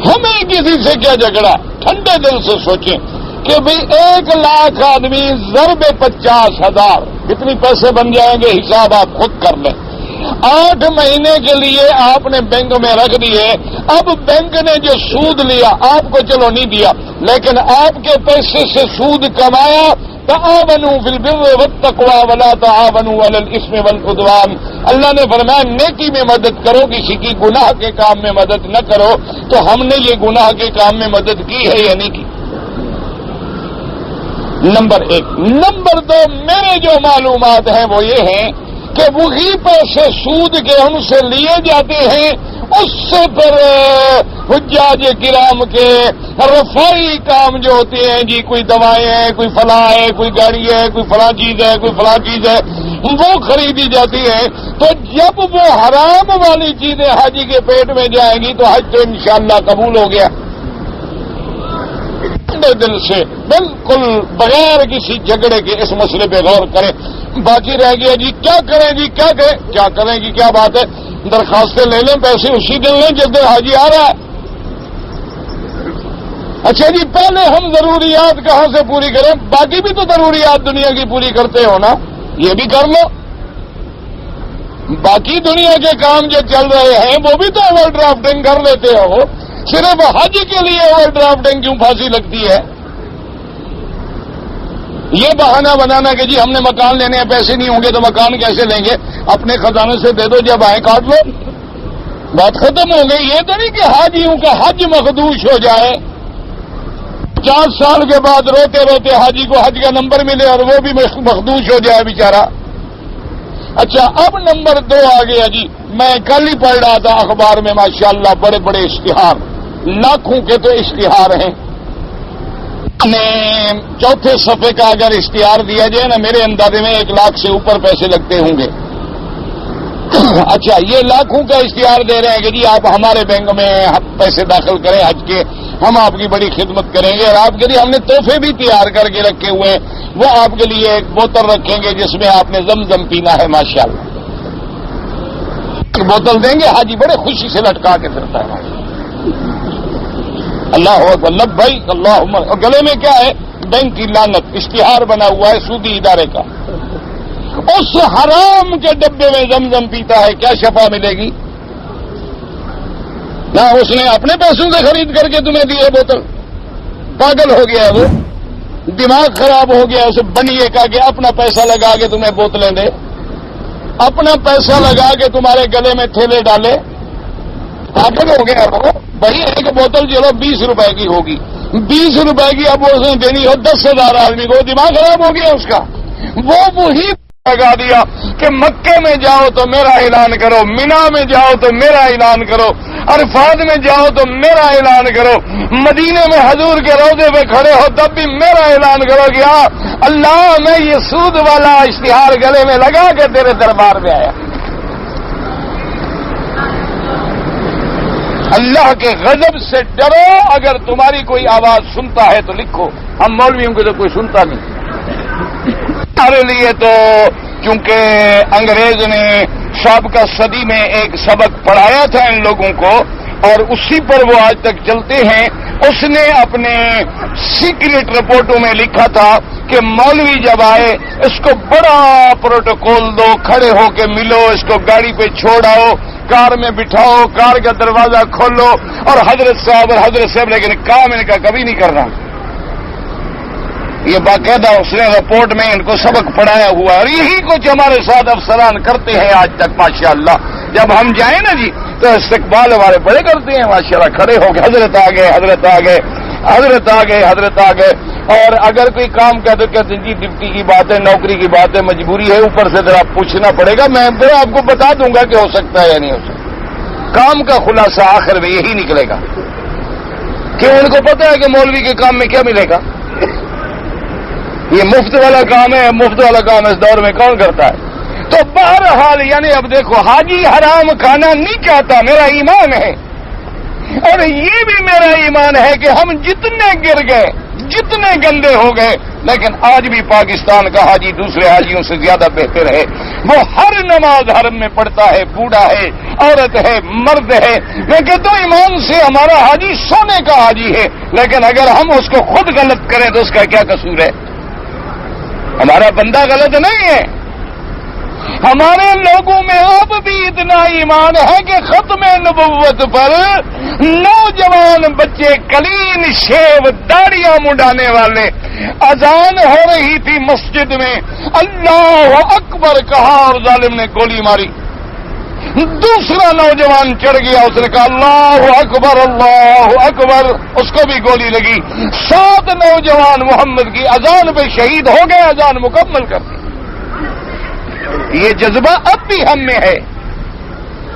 ہمیں کسی سے کیا جھگڑا؟ ٹھنڈے دل سے سوچیں کہ بھئی 1,00,000 آدمی ضرب 50,000 کتنی پیسے بن جائیں گے؟ حساب آپ خود کر لیں. 8 مہینے کے لیے آپ نے بینک میں رکھ دیے. اب بینک نے جو سود لیا آپ کو چلو نہیں دیا، لیکن آپ کے پیسے سے سود کمایا. تعاونوا فی البر والتقوی ولا تعاونوا علی الاثم والعدوان. اللہ نے فرمایا نیکی میں مدد کرو، کسی کی گناہ کے کام میں مدد نہ کرو. تو ہم نے یہ گناہ کے کام میں مدد کی ہے یا نہیں کی؟ نمبر 1. نمبر 2، میرے جو معلومات ہیں وہ یہ ہیں کہ وہی پیسے سود کے ہم سے لیے جاتے ہیں، اس سے پھر حجاج کرام کے رفائی کام جو ہوتے ہیں جی، کوئی دوائیں ہیں، کوئی فلاں ہے، کوئی گاڑی ہے، کوئی فلاں چیز ہے، کوئی فلاں چیز ہے، وہ خریدی جاتی ہے. تو جب وہ حرام والی چیزیں حاجی کے پیٹ میں جائیں گی تو حج تو انشاءاللہ قبول ہو گیا. دل سے بالکل بغیر کسی جھگڑے کے اس مسئلے پہ غور کریں. باقی رہ گیا جی کیا کریں گی، کیا کریں، کیا کریں گی، کیا بات ہے؟ درخواستیں لے لیں، پیسے اسی دن لیں جس دن حاجی آ رہا ہے. اچھا جی، پہلے ہم ضروریات کہاں سے پوری کریں؟ باقی بھی تو ضروریات دنیا کی پوری کرتے ہو نا، یہ بھی کر لو. باقی دنیا کے کام جو چل رہے ہیں وہ بھی تو اوور ڈرافٹنگ کر لیتے ہو. صرف حج کے لیے اوور ڈرافٹنگ کیوں پھانسی لگتی ہے؟ یہ بہانہ بنانا کہ جی ہم نے مکان لینے ہیں، پیسے نہیں ہوں گے تو مکان کیسے لیں گے؟ اپنے خزانے سے دے دو، جب آئے کاٹ لو، بات ختم ہو گئی. یہ تو نہیں کہ حاجیوں کا حج مخدوش ہو جائے. 50 سال کے بعد روتے روتے حاجی کو حج کا نمبر ملے اور وہ بھی مخدوش ہو جائے بیچارہ. اچھا اب نمبر 2 آ گیا جی. میں کل ہی پڑھ رہا تھا اخبار میں ماشاءاللہ بڑے بڑے اشتہار، لاکھوں کے تو اشتہار ہیں. چوتھے صفحے کا اگر اشتہار دیا جائے نا میرے اندازے میں 1 لاکھ سے اوپر پیسے لگتے ہوں گے. اچھا یہ لاکھوں کا اشتہار دے رہے ہیں کہ جی آپ ہمارے بینک میں پیسے داخل کریں حج کے، ہم آپ کی بڑی خدمت کریں گے، اور آپ کے لیے ہم نے تحفے بھی تیار کر کے رکھے ہوئے ہیں. وہ آپ کے لیے ایک بوتل رکھیں گے جس میں آپ نے زمزم پینا ہے. ماشاءاللہ بوتل دیں گے. حاجی بڑے خوشی سے لٹکا کے پھرتا ہے. اللہ اکبر لبیک اللہم. اور گلے میں کیا ہے؟ بینک کی لعنت. اشتہار بنا ہوا ہے سودی ادارے کا. اس حرام کے ڈبے میں زمزم پیتا ہے، کیا شفا ملے گی؟ نہ اس نے اپنے پیسوں سے خرید کر کے تمہیں دی ہے بوتل. پاگل ہو گیا وہ، دماغ خراب ہو گیا. اسے بنیے کا کہ اپنا پیسہ لگا کے تمہیں بوتلیں دے، اپنا پیسہ لگا کے تمہارے گلے میں تھیلے ڈالے. پاگل ہو گیا وہ. بھائی ایک بوتل چلو 20 روپے کی ہوگی، 20 روپے کی اب اس نے دینی ہو 10,000 آدمی کو. دماغ خراب ہو گیا اس کا. وہ وہی لگا دیا کہ مکے میں جاؤ تو میرا اعلان کرو، مینا میں جاؤ تو میرا اعلان کرو، عرفات میں جاؤ تو میرا اعلان کرو، مدینے میں حضور کے روضے پہ کھڑے ہو تب بھی میرا اعلان کرو کہ ہاں اللہ میں یہ سود والا اشتہار گلے میں لگا کے تیرے دربار میں آیا. اللہ کے غضب سے ڈرو. اگر تمہاری کوئی آواز سنتا ہے تو لکھو. ہم مولویوں کو تو کوئی سنتا نہیں. ہمارے لیے تو چونکہ انگریز نے سابقہ صدی میں ایک سبق پڑھایا تھا ان لوگوں کو اور اسی پر وہ آج تک چلتے ہیں. اس نے اپنے سیکریٹ رپورٹوں میں لکھا تھا کہ مولوی جب آئے اس کو بڑا پروٹوکول دو، کھڑے ہو کے ملو، اس کو گاڑی پہ چھوڑاؤ، کار میں بٹھاؤ، کار کا دروازہ کھولو اور حضرت صاحب. لیکن کام ان کا کبھی نہیں کرنا. یہ باقاعدہ اس نے رپورٹ میں ان کو سبق پڑھایا ہوا ہے اور یہی کچھ ہمارے ساتھ افسران کرتے ہیں آج تک. ماشاءاللہ جب ہم جائیں نا جی تو استقبال ہمارے بڑے کرتے ہیں. ماشاءاللہ کھڑے ہو کے حضرت آ گئے، حضرت آ گئے، حضرت آ گئے، حضرت آ گئے. اور اگر کوئی کام کہتے کہتے جی ڈپٹی کی بات ہے، نوکری کی بات ہے، مجبوری ہے، اوپر سے ذرا پوچھنا پڑے گا. میں پھر آپ کو بتا دوں گا کہ ہو سکتا ہے یا نہیں ہو سکتا. کام کا خلاصہ آخر میں یہی نکلے گا کہ ان کو پتا ہے کہ مولوی کے کام میں کیا ملے گا. یہ مفت والا کام ہے. مفت والا کام اس دور میں کون کرتا ہے؟ تو بہرحال یعنی اب دیکھو حاجی حرام کھانا نہیں چاہتا، میرا ایمان ہے اور یہ بھی میرا ایمان ہے کہ ہم جتنے گر گئے، جتنے گندے ہو گئے، لیکن آج بھی پاکستان کا حاجی دوسرے حاجیوں سے زیادہ بہتر ہے. وہ ہر نماز حرم میں پڑھتا ہے، بوڑھا ہے، عورت ہے، مرد ہے. میں کہتا ہوں ایمان سے ہمارا حاجی سونے کا حاجی ہے. لیکن اگر ہم اس کو خود غلط کریں تو اس کا کیا قصور ہے؟ ہمارا بندہ غلط نہیں ہے. ہمارے لوگوں میں اب بھی اتنا ایمان ہے کہ ختم نبوت پر نوجوان بچے کلین شیو داڑیاں منڈانے والے اذان ہو رہی تھی مسجد میں، اللہ اکبر کہا اور ظالم نے گولی ماری. دوسرا نوجوان چڑھ گیا، اس نے کہا اللہ اکبر اللہ اکبر، اس کو بھی گولی لگی. 7 نوجوان محمد کی اذان پہ شہید ہو گئے. اذان مکمل کر دی. یہ جذبہ اب بھی ہم میں ہے،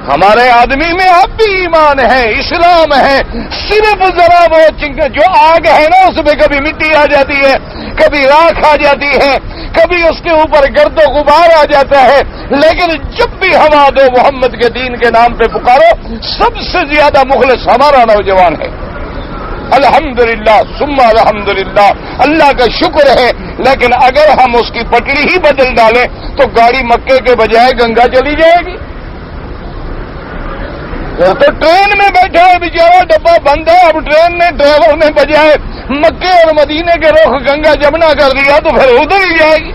ہمارے آدمی میں اب بھی ایمان ہے، اسلام ہے. صرف ذرا وہ جو آگ ہے نا اس میں کبھی مٹی آ جاتی ہے، کبھی راکھ آ جاتی ہے، کبھی اس کے اوپر گرد و غبار آ جاتا ہے. لیکن جب بھی ہوا دو محمد کے دین کے نام پہ پکارو، سب سے زیادہ مخلص ہمارا نوجوان ہے. الحمدللہ ثم الحمدللہ، اللہ کا شکر ہے. لیکن اگر ہم اس کی پٹڑی ہی بدل ڈالیں تو گاڑی مکے کے بجائے گنگا چلی جائے گی. تو ٹرین میں بیٹھا ہے بیچارہ، ڈبہ بند ہے. اب ٹرین نے ڈرائیور نے بجائے مکے اور مدینے کے رخ گنگا جمنا کر دیا تو پھر ادھر ہی جائے گی.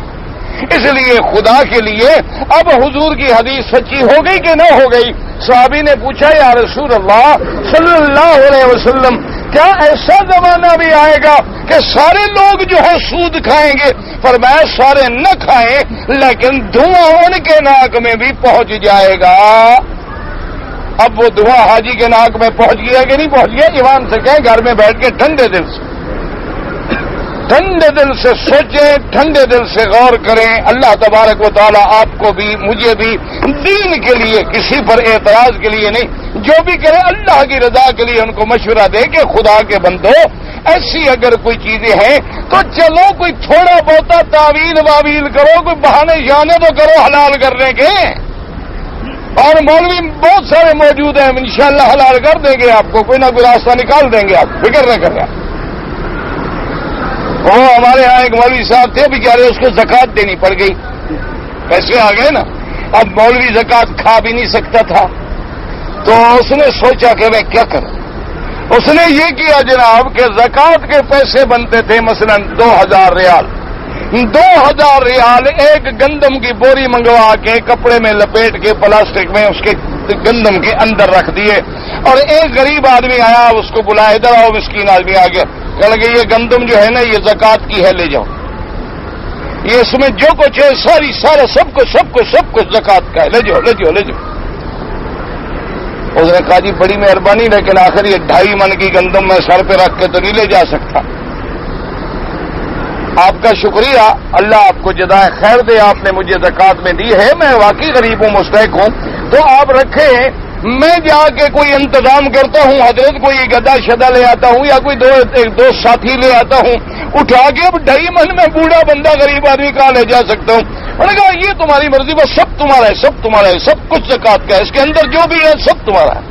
اس لیے خدا کے لیے اب حضور کی حدیث سچی ہو گئی کہ نہ ہو گئی؟ صحابی نے پوچھا یا رسول اللہ صلی اللہ علیہ وسلم، کیا ایسا زمانہ بھی آئے گا کہ سارے لوگ جو ہے سود کھائیں گے؟ فرمایا سارے نہ کھائیں لیکن دھواں ان کے ناک میں بھی پہنچ جائے گا. اب وہ دھواں حاجی کے ناک میں پہنچ گیا کہ نہیں پہنچ گیا؟ ایمان سے کہیں گھر میں بیٹھ کے ٹھنڈے دل سے ٹھنڈے دل سے سوچیں، ٹھنڈے دل سے غور کریں. اللہ تبارک و تعالیٰ آپ کو بھی مجھے بھی دین کے لیے، کسی پر اعتراض کے لیے نہیں، جو بھی کرے اللہ کی رضا کے لیے ان کو مشورہ دے کہ خدا کے بندو ایسی اگر کوئی چیزیں ہیں تو چلو کوئی تھوڑا بہت تعویل واویل کرو، کوئی بہانے شانے تو کرو حلال کرنے کے. اور مولوی بہت سارے موجود ہیں، انشاءاللہ حلال کر دیں گے آپ کو، کوئی نہ کوئی راستہ نکال دیں گے، آپ فکر نہ کریں. وہ ہمارے ہاں ایک مولوی صاحب تھے بیچارے، اس کو زکات دینی پڑ گئی، پیسے آ گئے نا. اب مولوی زکات کھا بھی نہیں سکتا تھا، تو اس نے سوچا کہ میں کیا کروں. اس نے یہ کیا جناب کہ زکات کے پیسے بنتے تھے مثلا 2000 ریال. 2000 ریال ایک گندم کی بوری منگوا کے کپڑے میں لپیٹ کے پلاسٹک میں اس کے گندم کے اندر رکھ دیے. اور ایک غریب آدمی آیا، اس کو بلایا، ادھر آؤ. مسکین آدمی آ گیا، کہنے لگے یہ گندم جو ہے نا یہ زکات کی ہے، لے جاؤ. یہ اس میں جو کچھ ہے سارا سب کچھ زکات کا ہے، لے جاؤ. اس نے کہا جی بڑی مہربانی، لیکن آخر یہ 2.5 من کی گندم میں سر پہ رکھ کے تو نہیں لے جا سکتا. آپ کا شکریہ، اللہ آپ کو جزائے خیر دے، آپ نے مجھے زکات میں دی ہے، میں واقعی غریب ہوں، مستحق ہوں، تو آپ رکھیں، میں جا کے کوئی انتظام کرتا ہوں. حضرت کوئی گدا شدہ لے آتا ہوں یا کوئی دو ساتھی لے آتا ہوں اٹھا کے. اب 2.5 من میں بوڑھا بندہ غریب آدمی کہاں لے جا سکتا ہوں. انہوں نے کہا یہ تمہاری مرضی، بس سب تمہارا ہے، سب تمہارا ہے، سب کچھ زکات کا ہے، اس کے اندر جو بھی ہے سب تمہارا ہے.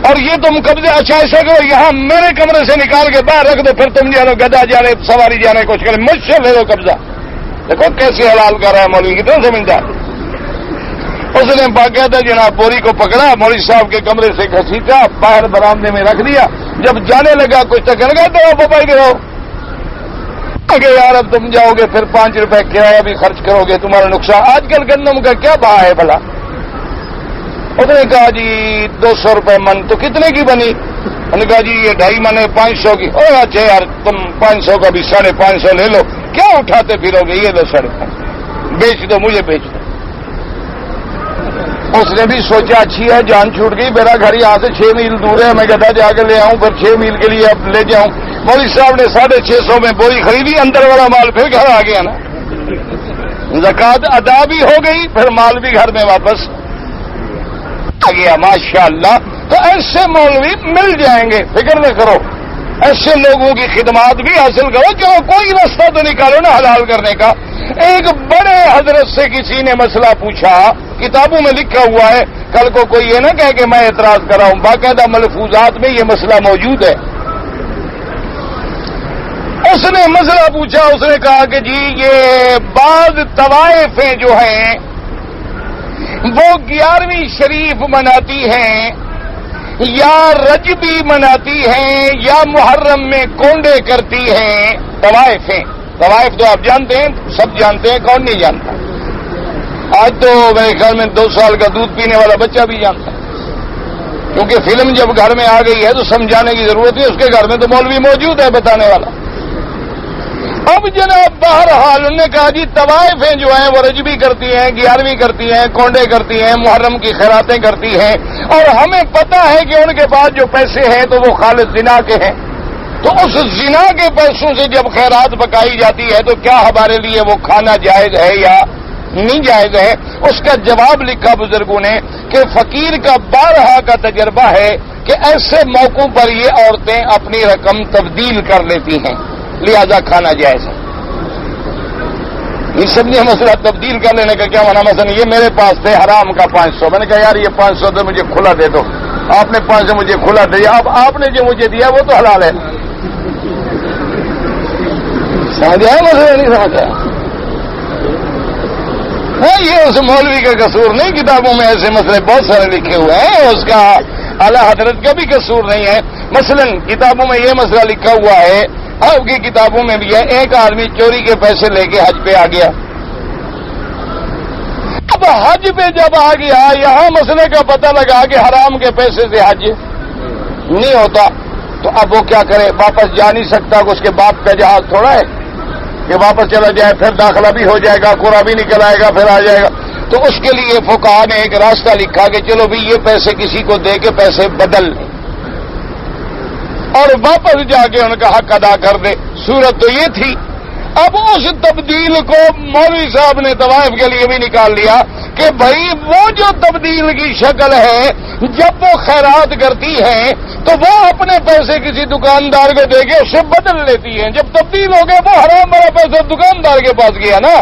اور یہ تم قبضے اچھا ایسا کرو، یہاں میرے کمرے سے نکال کے باہر رکھ دو، پھر تم جانو گدا جانے سواری جانے کچھ کرے، مجھ سے لے دو قبضہ. دیکھو کیسے حلال کر رہا ہے مولوی، کتنا سمجھدار. اس نے باقاعدہ جناب بوری کو پکڑا، مولوی صاحب کے کمرے سے گھسیٹا، باہر برآمدے میں رکھ دیا. جب جانے لگا کچھ تو کہنے لگا دو بابا گرو کہ یار اب تم جاؤ گے پھر 5 روپے کرایہ بھی خرچ کرو گے، تمہارا نقصان. آج کل گندم کا کیا بھا ہے بھلا؟ اس نے کہا جی 200 روپے من. تو کتنے کی بنی؟ انہوں نے کہا جی یہ 2.5 من ہے 500 کی. اور اچھا یار تم 500 کا بھی 550 لے لو، کیا اٹھاتے پھرو گے، یہ لو 5.5 بیچ دو، مجھے بیچ دو. اس نے بھی سوچا اچھی ہے، جان چھوٹ گئی، میرا گھر یہاں سے 6 میل دور ہے، میں گدا جا کے لے آؤں، پھر 6 میل کے لیے اب لے جاؤں. مولوی صاحب نے 650 میں بوری خریدی، اندر والا مال پھر گھر آ گیا نا. زکات ادا بھی ہو گئی، پھر مال بھی گھر میں واپس آ گیا. ماشاءاللہ. تو ایسے مولوی مل جائیں گے، فکر نہ کرو. ایسے لوگوں کی خدمات بھی حاصل کرو، چلو کوئی راستہ تو نکالو نا حلال کرنے کا. ایک بڑے حضرت سے کسی نے مسئلہ پوچھا، کتابوں میں لکھا ہوا ہے، کل کو کوئی یہ نہ کہے کہ میں اعتراض کر رہا ہوں، باقاعدہ ملفوظات میں یہ مسئلہ موجود ہے. اس نے مسئلہ پوچھا، اس نے کہا کہ جی یہ بعض طوائفیں جو ہیں وہ 11ویں شریف مناتی ہیں یا رجبی مناتی ہیں یا محرم میں کونڈے کرتی ہیں. طوائف تو آپ جانتے ہیں، سب جانتے ہیں، کون نہیں جانتا؟ آج تو میرے خیال میں 2 سال کا دودھ پینے والا بچہ بھی جانتا ہے، کیونکہ فلم جب گھر میں آ گئی ہے تو سمجھانے کی ضرورت ہے. اس کے گھر میں تو مولوی موجود ہے بتانے والا. اب جناب بہرحال انہوں نے کہا جی طوائفیں جو ہیں وہ رجبی کرتی ہیں، 11ویں کرتی ہیں، کونڈے کرتی ہیں، محرم کی خیراتیں کرتی ہیں، اور ہمیں پتا ہے کہ ان کے پاس جو پیسے ہیں تو وہ خالص زنا کے ہیں. تو اس زنا کے پیسوں سے جب خیرات پکائی جاتی ہے تو کیا ہمارے لیے وہ کھانا جائز ہے یا نہیں جائز ہے؟ اس کا جواب لکھا بزرگوں نے کہ فقیر کا 12 کا تجربہ ہے کہ ایسے موقعوں پر یہ عورتیں اپنی رقم تبدیل کر لیتی ہیں، لہذا کھانا جائز ہے. یہ سب نے مسئلہ تبدیل کر لینے کا کیا مانا؟ مثلا یہ میرے پاس تھے حرام کا 500، میں نے کہا یار یہ 500 تو مجھے کھلا دے دو. آپ نے 500 مجھے کھلا دیا، اب آپ نے جو مجھے دیا وہ تو حلال ہے. سمجھا ہے مسئلہ؟ نہیں سمجھا؟ یہ اس مولوی کا قصور نہیں، کتابوں میں ایسے مسئلے بہت سارے لکھے ہوئے ہیں، اس کا اعلی حضرت کا بھی قصور نہیں ہے. مثلا کتابوں میں یہ مسئلہ لکھا ہوا ہے، آپ کی کتابوں میں بھی ہے، ایک آدمی چوری کے پیسے لے کے حج پہ آ گیا. اب حج پہ جب آ گیا، یہاں مسئلے کا پتہ لگا کہ حرام کے پیسے سے حج نہیں ہوتا، تو اب وہ کیا کرے؟ واپس جا نہیں سکتا، اس کے باپ کا جہاز تھوڑا ہے کہ واپس چلا جائے، پھر داخلہ بھی ہو جائے گا، قرا بھی نکل آئے گا، پھر آ جائے گا. تو اس کے لیے فقہا نے ایک راستہ لکھا کہ چلو بھی یہ پیسے کسی کو دے کے پیسے بدل لیں. اور واپس جا کے ان کا حق ادا کر دے. صورت تو یہ تھی. اب اس تبدیل کو مولوی صاحب نے طوائف کے لیے بھی نکال لیا کہ بھائی وہ جو تبدیل کی شکل ہے جب وہ خیرات کرتی ہے تو وہ اپنے پیسے کسی دکاندار کو دے کے اس سے بدل لیتی ہیں. جب تبدیل ہو گیا وہ حرام بھرا پیسہ دکاندار کے پاس گیا نا.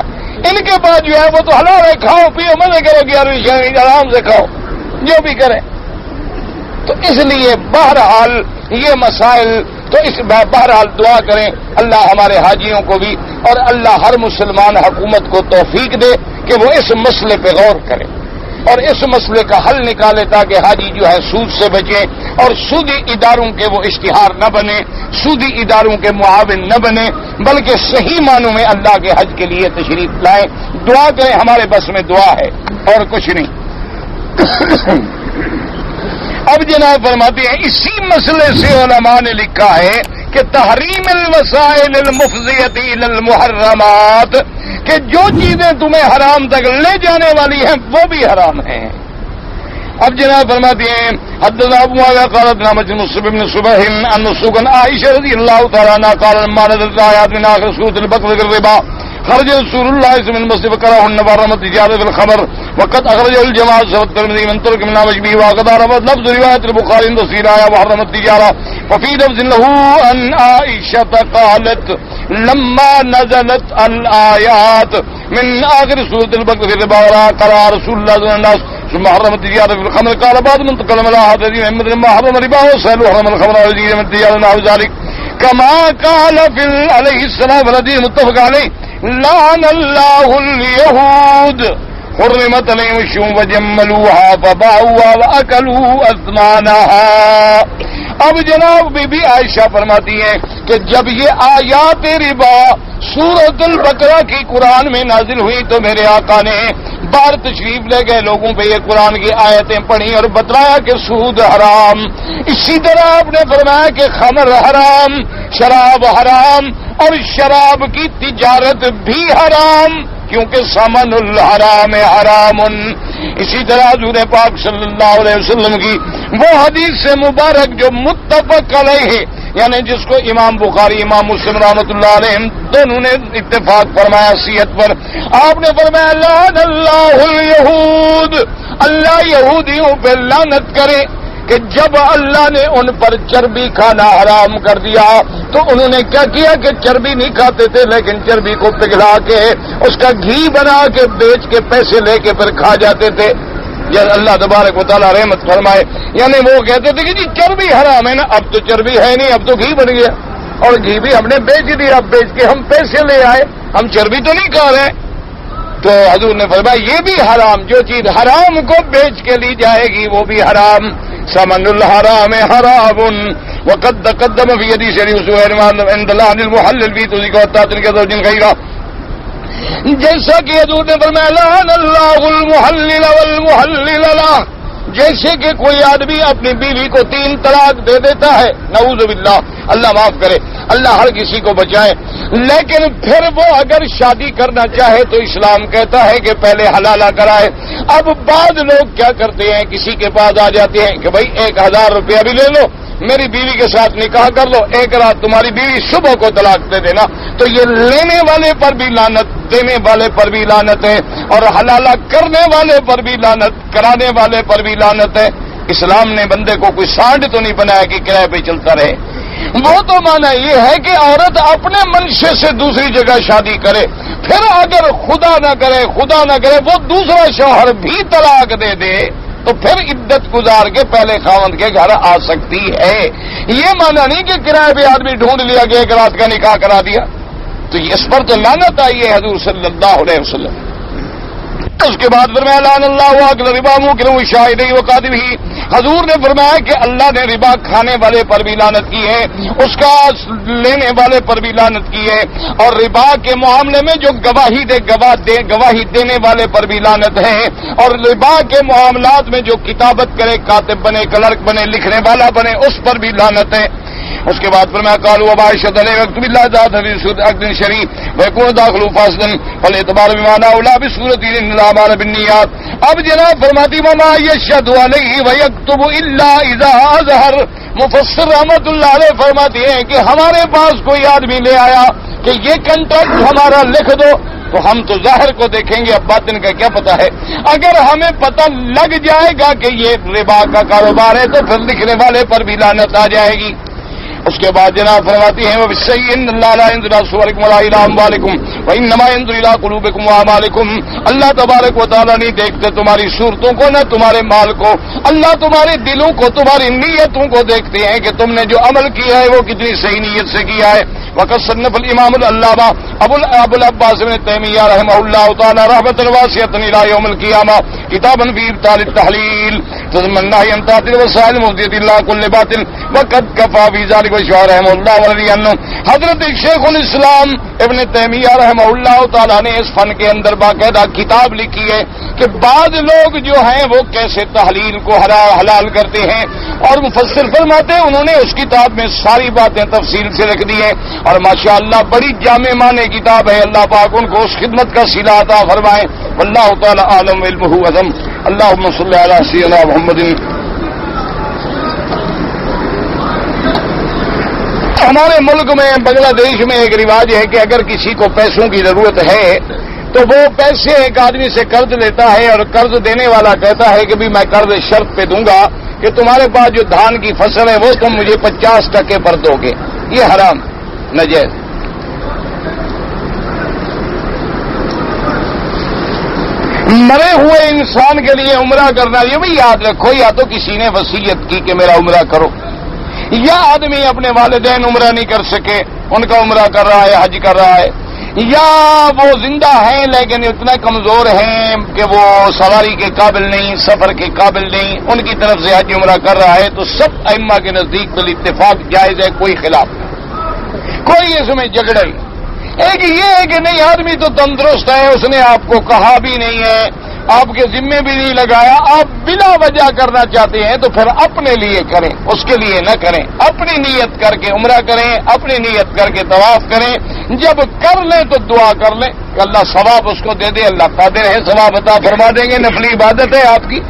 ان کے پاس جو ہے وہ تو حلال ہے, کھاؤ پیو مزے کرو 11ویں شہری آرام سے کھاؤ جو بھی کریں. تو اس لیے بہرحال یہ مسائل تو اس بہرحال دعا کریں اللہ ہمارے حاجیوں کو بھی اور اللہ ہر مسلمان حکومت کو توفیق دے کہ وہ اس مسئلے پہ غور کرے اور اس مسئلے کا حل نکالے تاکہ حاجی جو ہے سود سے بچیں اور سودی اداروں کے وہ اشتہار نہ بنے, سودی اداروں کے معاون نہ بنے, بلکہ صحیح معنوں میں اللہ کے حج کے لیے تشریف لائیں. دعا کریں, ہمارے بس میں دعا ہے اور کچھ نہیں. اب جناب فرماتے ہیں اسی مسئلے سے علماء نے لکھا ہے کہ تحریم الوسائل المفضیۃ الی المحرمات, کہ جو چیزیں تمہیں حرام تک لے جانے والی ہیں وہ بھی حرام ہیں. اب جناب فرماتے ہیں حدثنا ابو معاویہ قال حدثنا مسلم بن صبح عن سكن عائشہ رضی اللہ تعالی عنہا قال لما نزلت آیات من آخر سورۃ البقرہ الربا خرج رسول الله من المسجد فكره النبر التجارة بالخمر وقد أخرجه الجماعة والترمذي من طرق من وجهه وقد روى لفظ رواية البخاري عند السيرة وحرم التجارة وفي لفظ له عن عائشة قالت لما نزلت الآيات من آخر سورة البقرة في الربا قرأ رسول الله صلى الله عليه وسلم ثم حرم التجارة بالخمر قال بعض من تكلم على حديث محمد لما حرم الربا وسأل حرم الخمر والتجارة من التجارة نحو ذلك كما قال في عليه السلام والحديث متفق عليه لعن الله اليهود حرمت عليهم الشوم وجملوها فباعوها واكلوا اثمانها. اب جناب بی بی عائشہ فرماتی ہیں کہ جب یہ آیات ربا سورۃ البقرہ کی قرآن میں نازل ہوئی تو میرے آقا نے باہر تشریف لے گئے, لوگوں پہ یہ قرآن کی آیتیں پڑھی اور بتلایا کہ سود حرام. اسی طرح آپ نے فرمایا کہ خمر حرام, شراب حرام اور شراب کی تجارت بھی حرام کیونکہ ثمن الحرام حرام. اسی طرح حضور پاک صلی اللہ علیہ وسلم کی وہ حدیث سے مبارک جو متفق علیہ یعنی جس کو امام بخاری امام مسلم رحمۃ اللہ علیہ دونوں نے اتفاق فرمایا صحت پر, آپ نے فرمایا لعن اللہ الیہود, اللہ یہودیوں پہ لعنت کرے کہ جب اللہ نے ان پر چربی کھانا حرام کر دیا تو انہوں نے کیا کیا کہ چربی نہیں کھاتے تھے لیکن چربی کو پگھلا کے اس کا گھی بنا کے بیچ کے پیسے لے کے پھر کھا جاتے تھے. یا اللہ تبارک و تعالیٰ رحمت فرمائے, یعنی وہ کہتے تھے کہ جی چربی حرام ہے نا, اب تو چربی ہے نہیں, اب تو گھی بن گیا اور گھی بھی ہم نے بیچ دیا, اب بیچ کے ہم پیسے لے آئے, ہم چربی تو نہیں کھا رہے. تو حضور نے فرمایا یہ بھی حرام, جو چیز حرام کو بیچ کے لی جائے گی وہ بھی حرام. ثمن الحرام حرام وقد تقدم في حديث ابي سهيل عند الله المحلل في تذكر التاتن كذوج غيره, جیسا کہ حضور نے فرمایا لعن اللہ المحلل والمحلل له, جیسے کہ کوئی آدمی اپنی بیوی کو 3 طلاق دے دیتا ہے, نعوذ باللہ, اللہ معاف کرے, اللہ ہر کسی کو بچائے, لیکن پھر وہ اگر شادی کرنا چاہے تو اسلام کہتا ہے کہ پہلے حلالہ کرائے. اب بعض لوگ کیا کرتے ہیں, کسی کے پاس آ جاتے ہیں کہ بھائی 1000 روپیہ بھی لے لو, میری بیوی کے ساتھ نکاح کر لو, ایک رات تمہاری بیوی صبح کو طلاق دے دینا. تو یہ لینے والے پر بھی لعنت, دینے والے پر بھی لعنت ہے, اور حلالہ کرنے والے پر بھی لعنت, کرانے والے پر بھی لعنت ہے. اسلام نے بندے کو کوئی سانڈ تو نہیں بنایا کہ کرائے پہ چلتا رہے. وہ تو مانا یہ ہے کہ عورت اپنے منشے سے دوسری جگہ شادی کرے, پھر اگر خدا نہ کرے وہ دوسرا شوہر بھی طلاق دے دے تو پھر عدت گزار کے پہلے خاوند کے گھر آ سکتی ہے. یہ مانا نہیں کہ کرائے پہ آدمی ڈھونڈ لیا کہ 1 رات کا نکاح کرا دیا, تو اس پر تو لعنت آئی ہے حضور صلی اللہ علیہ وسلم. اس کے بعد فرمایا لعن اللہ واکل ربا موکل شاہدی وقاتبہ, حضور نے فرمایا کہ اللہ نے ربا کھانے والے پر بھی لعنت کی ہے, اس کا لینے والے پر بھی لعنت کی ہے, اور ربا کے معاملے میں جو گواہی دینے والے پر بھی لعنت ہے, اور ربا کے معاملات میں جو کتابت کرے, کاتب بنے, کلرک بنے, لکھنے والا بنے, اس پر بھی لعنت ہے. اس کے بعد فرمایا قالوا وباشد علیہ وقت باللہ ذات حدیث عقد شریف ویکون داخل فاصلا فالاعتبار بمعنى اولا بصورت الاعمال بالنیات. اب جناب فرماتی وما یشهد علیہ ویکتب الا اذا اظہر مفسر رحمت اللہ علیہ فرماتے ہیں کہ ہمارے پاس کوئی آدمی لے آیا کہ یہ کنٹریکٹ ہمارا لکھ دو، تو ہم تو ظاہر کو دیکھیں گے، اب باطن کا کیا پتہ ہے۔ اگر ہمیں پتہ لگ جائے گا کہ یہ ربا کا کاروبار ہے تو پھر لکھنے والے پر بھی لعنت آ جائے گی۔ اس کے بعد جناب فرماتی ہیں وَبِالسَّيِّئِ إِنَّ اللَّهَ لَا يَنظُرُ إِلَىٰ صُوَرِكُمْ وَلَا إِلَىٰ أَمْوَالِكُمْ وَإِنَّمَا يَنظُرُ إِلَىٰ قُلُوبِكُمْ وَأَعْمَالِكُمْ۔ اللہ تبارک و تعالیٰ نہیں دیکھتے تمہاری صورتوں کو نہ تمہارے مال کو، اللہ تمہارے دلوں کو، تمہاری نیتوں کو دیکھتے ہیں کہ تم نے جو عمل کیا ہے وہ کتنی صحیح نیت سے کیا ہے۔ وقد صنف الامام العلامہ ابو العباس ابن تیمیہ رحمہ اللہ تعالی رحمۃ واسعۃ الی یوم القیامہ کتابا فی ابطال التحلیل ثم النهی عن تعطیل وسائل مفضیۃ اللہ کل باطل وقد کفى فی ذلک وشاء رحمہ اللہ ورضی عنہ۔ حضرت شیخ الاسلام ابن تیمیہ رحمہ اللہ تعالی نے اس فن کے اندر باقاعدہ کتاب لکھی ہے کہ بعض لوگ جو ہیں وہ کیسے تحلیل کو حلال کرتے ہیں، اور مفسر فرماتے ہیں انہوں نے اس کتاب میں ساری باتیں تفصیل سے لکھ دی ہیں، اور ماشاءاللہ بڑی جامع معنی کتاب ہے۔ اللہ پاک ان کو اس خدمت کا صلہ عطا فرمائے۔ واللہ تعالی عالم علمہ اعظم۔ اللہم صلی علی سیدنا محمد۔ ہمارے ملک میں بنگلہ دیش میں ایک رواج ہے کہ اگر کسی کو پیسوں کی ضرورت ہے تو وہ پیسے ایک آدمی سے قرض لیتا ہے، اور قرض دینے والا کہتا ہے کہ بھی میں قرض شرط پہ دوں گا کہ تمہارے پاس جو دھان کی فصل ہے وہ تم مجھے 50% پر دو گے۔ یہ حرام، نجائز۔ مرے ہوئے انسان کے لیے عمرہ کرنا یہ بھی یاد رکھو، یا تو کسی نے وصیت کی کہ میرا عمرہ کرو، یا آدمی اپنے والدین عمرہ نہیں کر سکے ان کا عمرہ کر رہا ہے، حج کر رہا ہے، یا وہ زندہ ہیں لیکن اتنا کمزور ہیں کہ وہ سواری کے قابل نہیں، سفر کے قابل نہیں، ان کی طرف سے حج عمرہ کر رہا ہے، تو سب ائمہ کے نزدیک بالاتفاق جائز ہے، کوئی خلاف نہیں، کوئی اس میں جھگڑا ہی۔ ایک یہ ہے کہ نہیں آدمی تو تندرست ہے، اس نے آپ کو کہا بھی نہیں ہے، آپ کے ذمے بھی نہیں لگایا، آپ بلا وجہ کرنا چاہتے ہیں تو پھر اپنے لیے کریں، اس کے لیے نہ کریں، اپنی نیت کر کے عمرہ کریں، اپنی نیت کر کے طواف کریں، جب کر لیں تو دعا کر لیں کہ اللہ ثواب اس کو دے دے، اللہ قادر ہے ثواب عطا فرما دیں گے، نفلی عبادت ہے آپ کی۔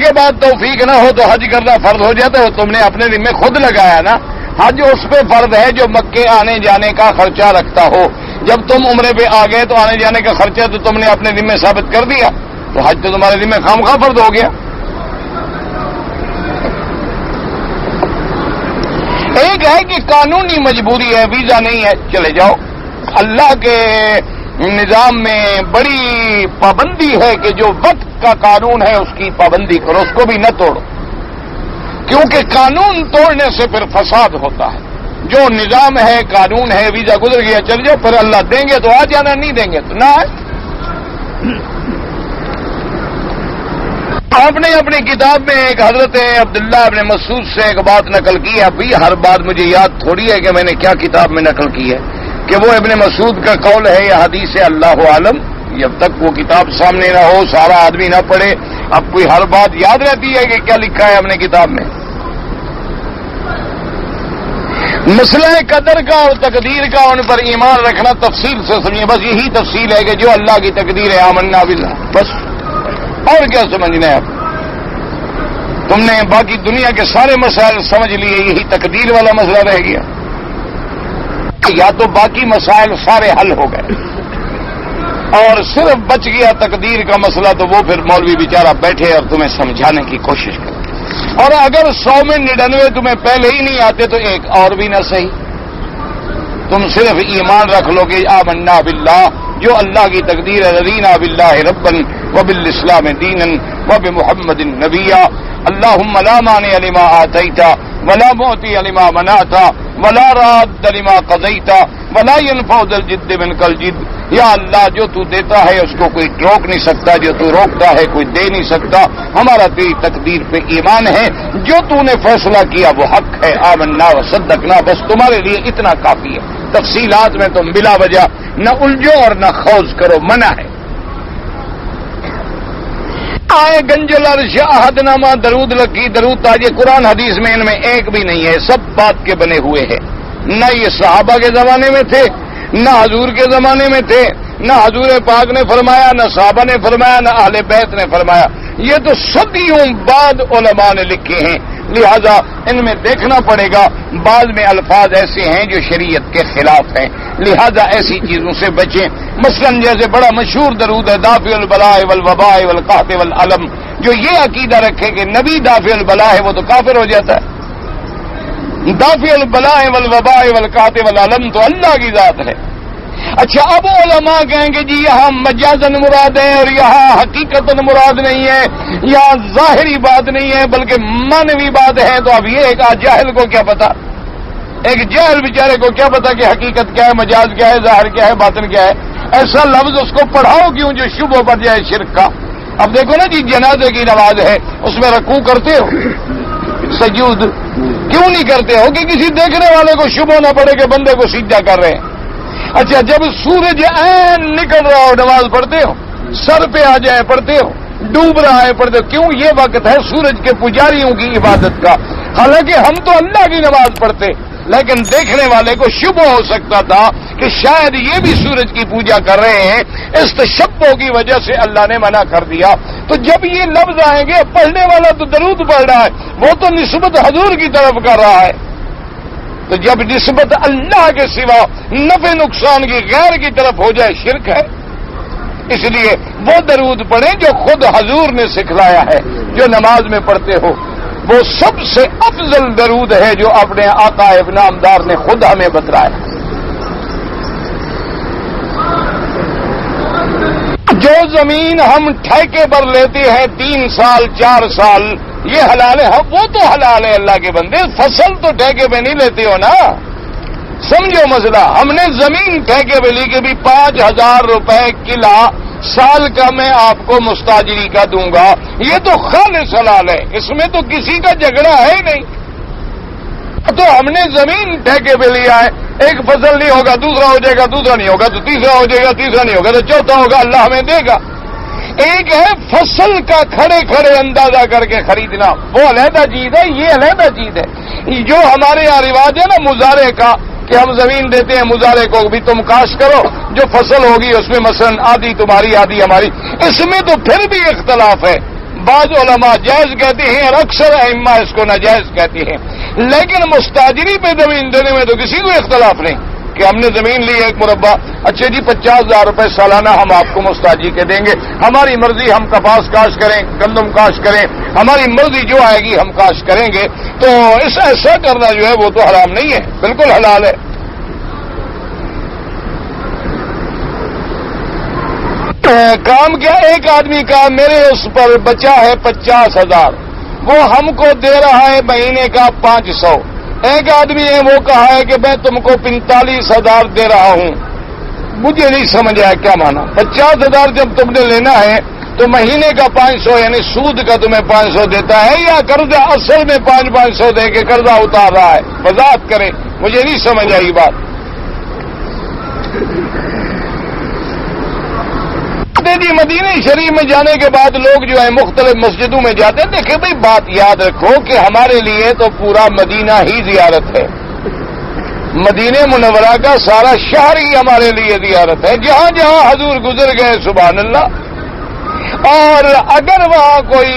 کے بعد توفیق نہ ہو تو حج کرنا فرض ہو جاتا ہے، تم نے اپنے ذمہ خود لگایا نا، حج اس پہ فرض ہے جو مکے آنے جانے کا خرچہ رکھتا ہو۔ جب تم عمرے پہ آ گئے تو آنے جانے کا خرچہ تو تم نے اپنے ذمہ ثابت کر دیا، تو حج تو تمہارے ذمہ خامخواہ فرض ہو گیا۔ ایک ہے کہ قانونی مجبوری ہے، ویزا نہیں ہے، چلے جاؤ۔ اللہ کے نظام میں بڑی پابندی ہے کہ جو وقت کا قانون ہے اس کی پابندی کرو، اس کو بھی نہ توڑو، کیونکہ قانون توڑنے سے پھر فساد ہوتا ہے۔ جو نظام ہے، قانون ہے، ویزا گزر گیا چل جاؤ، پھر اللہ دیں گے تو آ جانا، نہیں دیں گے تو نہ آئے۔ آپ نے اپنی کتاب میں ایک حضرت عبداللہ ابن مسعود سے ایک بات نقل کی ہے، ابھی ہر بات مجھے یاد تھوڑی ہے کہ میں نے کیا کتاب میں نقل کی ہے، کہ وہ ابن مسعود کا قول ہے یا حدیث ہے، اللہ عالم۔ جب تک وہ کتاب سامنے نہ ہو، سارا آدمی نہ پڑھے، اب کوئی ہر بات یاد رہتی ہے کہ کیا لکھا ہے ہم نے کتاب میں۔ مسئلہ قدر کا اور تقدیر کا ان پر ایمان رکھنا تفصیل سے سمجھیں، بس یہی تفصیل ہے کہ جو اللہ کی تقدیر ہے آمنا باللہ، بس، اور کیا سمجھنا ہے آپ؟ تم نے باقی دنیا کے سارے مسائل سمجھ لیے، یہی تقدیر والا مسئلہ رہ گیا، یا تو باقی مسائل سارے حل ہو گئے اور صرف بچ گیا تقدیر کا مسئلہ، تو وہ پھر مولوی بیچارہ بیٹھے اور تمہیں سمجھانے کی کوشش کرے، اور اگر 100 میں 99 تمہیں پہلے ہی نہیں آتے تو ایک اور بھی نہ صحیح، تم صرف ایمان رکھ لو کہ آمنا باللہ، جو اللہ کی تقدیر ہے، رضینا باللہ ربا وبالاسلام دینا وبمحمد نبیا، اللہم لا مانع لما آتیت ولا معطی لما منعت ولا راد لما قضیت ولا ينفع ذا الجد منک الجد۔ یا اللہ جو تو دیتا ہے اس کو کوئی روک نہیں سکتا، جو تو روکتا ہے کوئی دے نہیں سکتا، ہمارا تیری تقدیر پہ ایمان ہے، جو تو نے فیصلہ کیا وہ حق ہے، آمنا وصدقنا، بس تمہارے لیے اتنا کافی ہے، تفصیلات میں تم بلا وجہ نہ الجھو اور نہ خوض کرو، منع ہے۔ آئے گنجل عرش عہد نامہ درود لکی درود تاج، قرآن حدیث میں ان میں ایک بھی نہیں ہے، سب بات کے بنے ہوئے ہیں، نہ یہ صحابہ کے زمانے میں تھے، نہ حضور کے زمانے میں تھے، نہ حضور پاک نے فرمایا، نہ صحابہ نے فرمایا، نہ اہل بیت نے فرمایا، یہ تو صدیوں بعد علماء نے لکھے ہیں، لہذا ان میں دیکھنا پڑے گا، بعض میں الفاظ ایسے ہیں جو شریعت کے خلاف ہیں، لہذا ایسی چیزوں سے بچیں۔ مثلا جیسے بڑا مشہور درود ہے دافع البلاء والوباء والقحط والعلم، جو یہ عقیدہ رکھے کہ نبی دافع البلاء ہے وہ تو کافر ہو جاتا ہے۔ دافع البلاء والوباء والقحط والعلم تو اللہ کی ذات ہے۔ اچھا، اب علماء کہیں گے جی یہاں مجازن مراد ہے اور یہاں حقیقتاً مراد نہیں ہے، یہاں ظاہری بات نہیں ہے بلکہ معنوی بات ہے، تو اب یہ ایک جاہل کو کیا پتا، ایک جاہل بیچارے کو کیا پتا کہ حقیقت کیا ہے، مجاز کیا ہے، ظاہر کیا ہے، باطن کیا ہے۔ ایسا لفظ اس کو پڑھاؤ کیوں جو شبہ پڑ جائے شرک کا۔ اب دیکھو نا جی، جنازے کی نماز ہے، اس میں رکوع کرتے ہو، سجود کیوں نہیں کرتے ہو کہ کسی دیکھنے والے کو شبہ نہ پڑے کہ بندے کو سجدہ کر رہے ہیں۔ اچھا، جب سورج عین نکل رہا ہو نماز پڑھتے ہو، سر پہ آ جائے پڑھتے ہو، ڈوب رہا ہے پڑھتے ہو، کیوں؟ یہ وقت ہے سورج کے پجاریوں کی عبادت کا۔ حالانکہ ہم تو اللہ کی نماز پڑھتے، لیکن دیکھنے والے کو شبہ ہو سکتا تھا کہ شاید یہ بھی سورج کی پوجا کر رہے ہیں، اس تشبہ کی وجہ سے اللہ نے منع کر دیا۔ تو جب یہ لفظ آئیں گے، پڑھنے والا تو درود پڑھ رہا ہے، وہ تو نسبت حضور کی طرف کر رہا ہے، تو جب نسبت اللہ کے سوا نفع نقصان کی غیر کی طرف ہو جائے شرک ہے۔ اس لیے وہ درود پڑھیں جو خود حضور نے سکھلایا ہے، جو نماز میں پڑھتے ہو، وہ سب سے افضل درود ہے جو اپنے آقا ابن نامدار نے خود ہمیں بتلایا۔ جو زمین ہم ٹھیکے پر لیتے ہیں 3 سال 4 سال، یہ حلال ہے، وہ تو حلال ہے اللہ کے بندے، فصل تو ٹھیکے پہ نہیں لیتے ہو نا، سمجھو مسئلہ۔ ہم نے زمین ٹھیکے پہ لی کہ بھی 5000 روپے کلا سال کا میں آپ کو مستاجری کا دوں گا، یہ تو خالص حلال ہے، اس میں تو کسی کا جھگڑا ہے ہی نہیں۔ تو ہم نے زمین ٹھیکے پہ لیا ہے، ایک فصل نہیں ہوگا دوسرا ہو جائے گا، دوسرا نہیں ہوگا تو تیسرا ہو جائے گا، تیسرا نہیں ہوگا تو چوتھا ہوگا، اللہ ہمیں دے گا۔ ایک ہے فصل کا کھڑے کھڑے اندازہ کر کے خریدنا، وہ علیحدہ چیز ہے، یہ علیحدہ چیز ہے۔ جو ہمارے یہاں رواج ہے نا مزارے کا، کہ ہم زمین دیتے ہیں مزارے کو بھی تم کاشت کرو، جو فصل ہوگی اس میں مثلا آدھی تمہاری آدھی ہماری، اس میں تو پھر بھی اختلاف ہے۔ بعض علماء جائز کہتے ہیں اور اکثر ائمہ اس کو ناجائز کہتے ہیں، لیکن مستاجری پہ زمین دینے میں تو کسی کو اختلاف نہیں کہ ہم نے زمین لی ایک مربع، اچھا جی 50,000 روپے سالانہ ہم آپ کو مستاجری کے دیں گے، ہماری مرضی ہم کپاس کاشت کریں، گندم کاشت کریں، ہماری مرضی جو آئے گی ہم کاشت کریں گے، تو ایسا کرنا جو ہے وہ تو حرام نہیں ہے، بالکل حلال ہے۔ کام کیا؟ ایک آدمی کا میرے اس پر بچا ہے 50,000، وہ ہم کو دے رہا ہے مہینے کا 500۔ ایک آدمی ہے وہ کہا ہے کہ میں تم کو 45,000 دے رہا ہوں، مجھے نہیں سمجھ آیا کیا مانا۔ 50,000 جب تم نے لینا ہے تو مہینے کا 500 یعنی سود کا تمہیں 500 دیتا ہے یا قرضہ اصل میں 500 دے کے قرضہ اتار رہا ہے؟ وضاحت کریں، مجھے نہیں سمجھ آئی بات۔ جی مدینہ شریف میں جانے کے بعد لوگ جو ہے مختلف مسجدوں میں جاتے ہیں، دیکھیں بھائی بات یاد رکھو کہ ہمارے لیے تو پورا مدینہ ہی زیارت ہے، مدینہ منورہ کا سارا شہر ہی ہمارے لیے زیارت ہے، جہاں جہاں حضور گزر گئے سبحان اللہ۔ اور اگر وہاں کوئی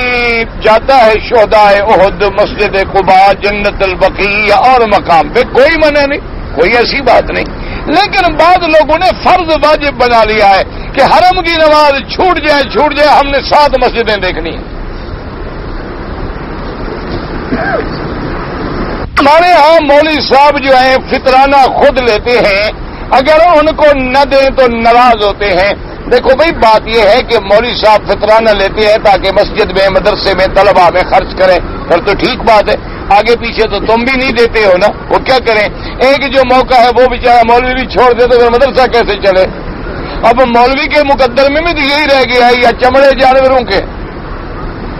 جاتا ہے شہداء احد، مسجد قباء، جنت البقیع یا اور مقام پہ، کوئی منع نہیں، کوئی ایسی بات نہیں، لیکن بعض لوگوں نے فرض واجب بنا لیا ہے کہ حرم کی نماز چھوٹ جائے ہم نے 7 مسجدیں دیکھنی ہیں۔ ہمارے ہاں مولوی صاحب جو ہیں فطرانہ خود لیتے ہیں، اگر ان کو نہ دیں تو ناراض ہوتے ہیں۔ دیکھو بھائی بات یہ ہے کہ مولوی صاحب فطرانہ لیتے ہیں تاکہ مسجد میں، مدرسے میں، طلبہ میں خرچ کریں، پھر تو ٹھیک بات ہے، آگے پیچھے تو تم بھی نہیں دیتے ہو نا، وہ کیا کریں؟ ایک جو موقع ہے وہ بیچارہ مولوی بھی چھوڑ دے تو پھر مدرسہ کیسے چلے؟ اب مولوی کے مقدر میں بھی تو یہی رہ گیا ہے، یا چمڑے جانوروں کے،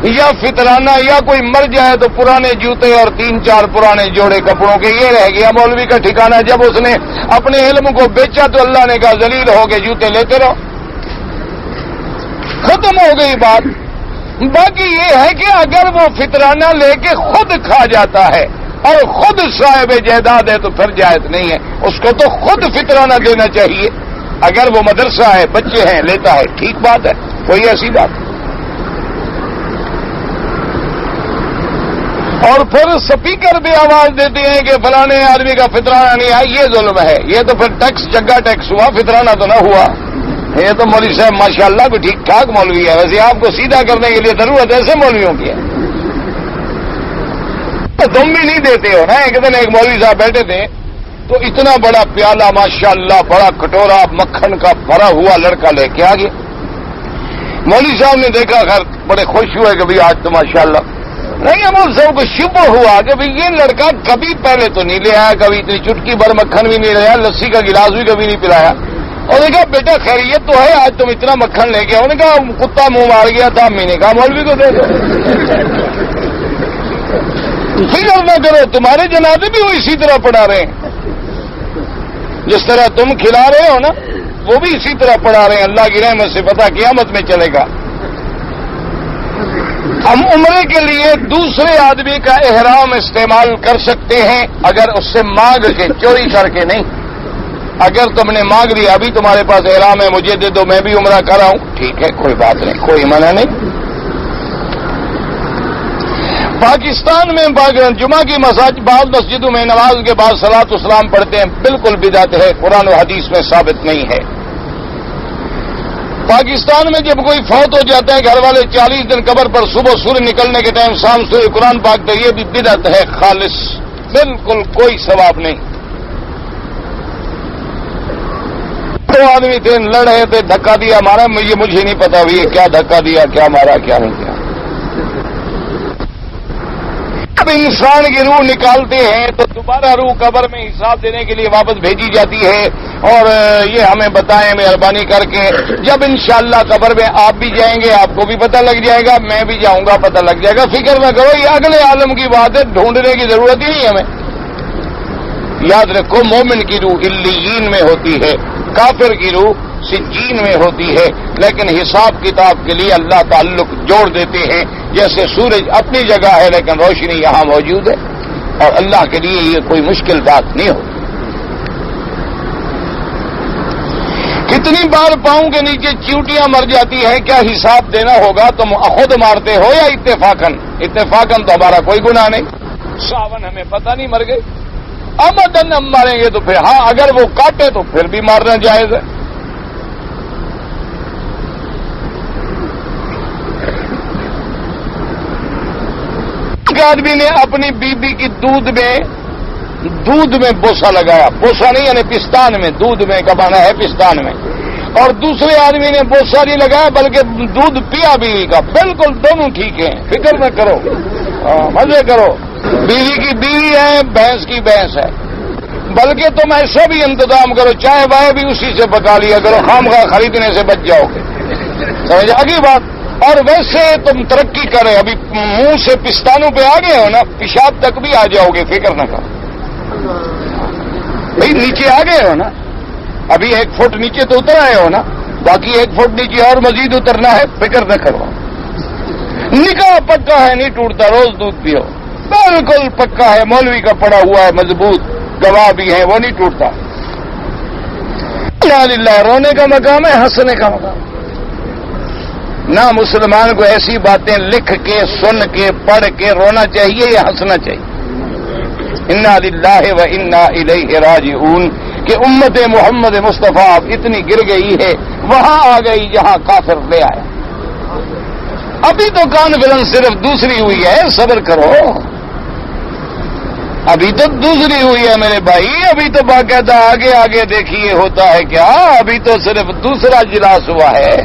یا فطرانہ، یا کوئی مر جائے تو پرانے جوتے اور 3-4 پرانے جوڑے کپڑوں کے، یہ رہ گیا مولوی کا ٹھکانہ۔ جب اس نے اپنے علم کو بیچا تو اللہ نے کہا ذلیل ہو کے جوتے لیتے رہو، ختم ہو گئی بات۔ باقی یہ ہے کہ اگر وہ فطرانہ لے کے خود کھا جاتا ہے اور خود صاحب جائیداد ہے تو پھر جائز نہیں ہے، اس کو تو خود فطرانہ دینا چاہیے۔ اگر وہ مدرسہ ہے، بچے ہیں، لیتا ہے، ٹھیک بات ہے، کوئی ایسی بات اور پھر سپیکر بھی آواز دیتے ہیں کہ فلانے آدمی کا فطرانہ نہیں آیا، یہ ظلم ہے، یہ تو پھر ٹیکس جگہ ٹیکس ہوا، فطرانہ تو نہ ہوا۔ یہ تو مولوی صاحب ماشاءاللہ کو ٹھیک ٹھاک مولوی ہے، ویسے آپ کو سیدھا کرنے کے لیے ضرورت ایسے مولویوں کی ہے، تم بھی نہیں دیتے ہو نا۔ ایک دن ایک مولوی صاحب بیٹھے تھے تو اتنا بڑا پیالہ ماشاءاللہ بڑا کٹورا مکھن کا بھرا ہوا لڑکا لے کے آ گیا۔ مولوی صاحب نے دیکھا، خیر بڑے خوش ہوئے کہ بھائی آج تو ماشاءاللہ نہیں، مولوی صاحب کو شبہ ہوا کہ بھائی یہ لڑکا کبھی پہلے تو نہیں لے آیا، کبھی اتنی چٹکی بھر مکھن بھی نہیں لے آیا، لسی کا گلاس بھی کبھی نہیں پلایا، اور نے کہا بیٹا خیریت تو ہے، آج تم اتنا مکھن لے کے آؤ۔ نے کہا کتا منہ مار گیا تھا، امی نے کہا مولوی کو دے دو۔ فکر نہ کرو، تمہارے جنازے بھی وہ اسی طرح پڑھا رہے ہیں، جس طرح تم کھلا رہے ہو نا وہ بھی اسی طرح پڑھا رہے ہیں۔ اللہ کی رحمت سے پتہ قیامت میں چلے گا۔ ہم عمرے کے لیے دوسرے آدمی کا احرام استعمال کر سکتے ہیں اگر اس سے مانگ کے، چوری کر کے نہیں۔ اگر تم نے مانگ لیا ابھی تمہارے پاس احرام ہے مجھے دے دو میں بھی عمرہ کر رہا ہوں، ٹھیک ہے کوئی بات نہیں، کوئی منع نہیں۔ پاکستان میں جمعہ کی بعض مسجدوں میں نماز کے بعد صلاۃ السلام پڑھتے ہیں، بالکل بدعت ہے، قرآن و حدیث میں ثابت نہیں ہے۔ پاکستان میں جب کوئی فوت ہو جاتا ہے گھر والے 40 دن قبر پر، صبح سورج نکلنے کے ٹائم شام سورج قرآن پاک تو یہ بھی بدعت ہے خالص، بالکل کوئی ثواب نہیں۔ دو آدمی تھے لڑ رہے تھے، دھکا دیا مارا، مجھے نہیں پتا یہ کیا دھکا دیا، کیا مارا، کیا نہیں کیا۔ اب انسان کی روح نکالتے ہیں تو دوبارہ روح قبر میں حساب دینے کے لیے واپس بھیجی جاتی ہے، اور یہ ہمیں بتائیں مہربانی کر کے، جب انشاءاللہ قبر میں آپ بھی جائیں گے آپ کو بھی پتہ لگ جائے گا، میں بھی جاؤں گا پتہ لگ جائے گا، فکر نہ کرو، یہ اگلے عالم کی بات ہے، ڈھونڈنے کی ضرورت ہی نہیں ہمیں۔ یاد رکھو مومن کی روح علیین میں ہوتی ہے، کافر کی روح سجین میں ہوتی ہے، لیکن حساب کتاب کے لیے اللہ تعلق جوڑ دیتے ہیں، جیسے سورج اپنی جگہ ہے لیکن روشنی یہاں موجود ہے، اور اللہ کے لیے یہ کوئی مشکل بات نہیں ہوتی۔ کتنی بار پاؤں کے نیچے چیوٹیاں مر جاتی ہیں، کیا حساب دینا ہوگا؟ تم خود مارتے ہو یا اتفاقاً؟ اتفاقاً تو ہمارا کوئی گناہ نہیں، ساون ہمیں پتہ نہیں مر گئے، امدن ہم ماریں گے تو پھر ہاں اگر وہ کاٹے تو پھر بھی مارنا جائز ہے۔ ایک آدمی نے اپنی بیوی کی دودھ میں بوسا لگایا، بوسا نہیں یعنی پستان میں، دودھ میں کبانا ہے پستان میں، اور دوسرے آدمی نے بوسا نہیں لگایا بلکہ دودھ پیا بیوی کا، بالکل دونوں ٹھیک ہیں، فکر نہ کرو، مزے کرو، بیوی کی بیوی ہے، بھینس کی بھینس ہے، بلکہ تم ایسا بھی انتظام کرو چائے وائے بھی اسی سے پکا لیا کرو، خامخواہ خریدنے سے بچ جاؤ گے، سمجھ آگے بات۔ اور ویسے تم ترقی کرے، ابھی منہ سے پستانوں پہ آ گئے ہو نا، پیشاب تک بھی آ جاؤ گے، فکر نہ کرو بھائی، نیچے آ گئے ہو نا، ابھی 1 فٹ نیچے تو اتر آئے ہو نا، باقی 1 فٹ نیچے اور مزید اترنا ہے، فکر نہ کرو۔ نکاح پکا ہے نہیں ٹوٹتا، روز دودھ پیو، بالکل پکا ہے، مولوی کا پڑا ہوا ہے مضبوط، گواہ بھی ہیں، وہ نہیں ٹوٹتا۔ اللہ رونے کا مقام ہے، ہنسنے کا مقام نہ۔ مسلمان کو ایسی باتیں لکھ کے سن کے پڑھ کے رونا چاہیے یا ہنسنا چاہیے؟ انا للہ و انا الیہ راجعون کہ امت محمد مصطفیٰ اب اتنی گر گئی ہے، وہاں آ گئی جہاں کافر لے آیا۔ ابھی تو کانفرنس صرف دوسری ہوئی ہے، صبر کرو، ابھی تو دوسری ہوئی ہے میرے بھائی، ابھی تو باقاعدہ آگے آگے دیکھیے ہوتا ہے کیا، ابھی تو صرف دوسرا اجلاس ہوا ہے۔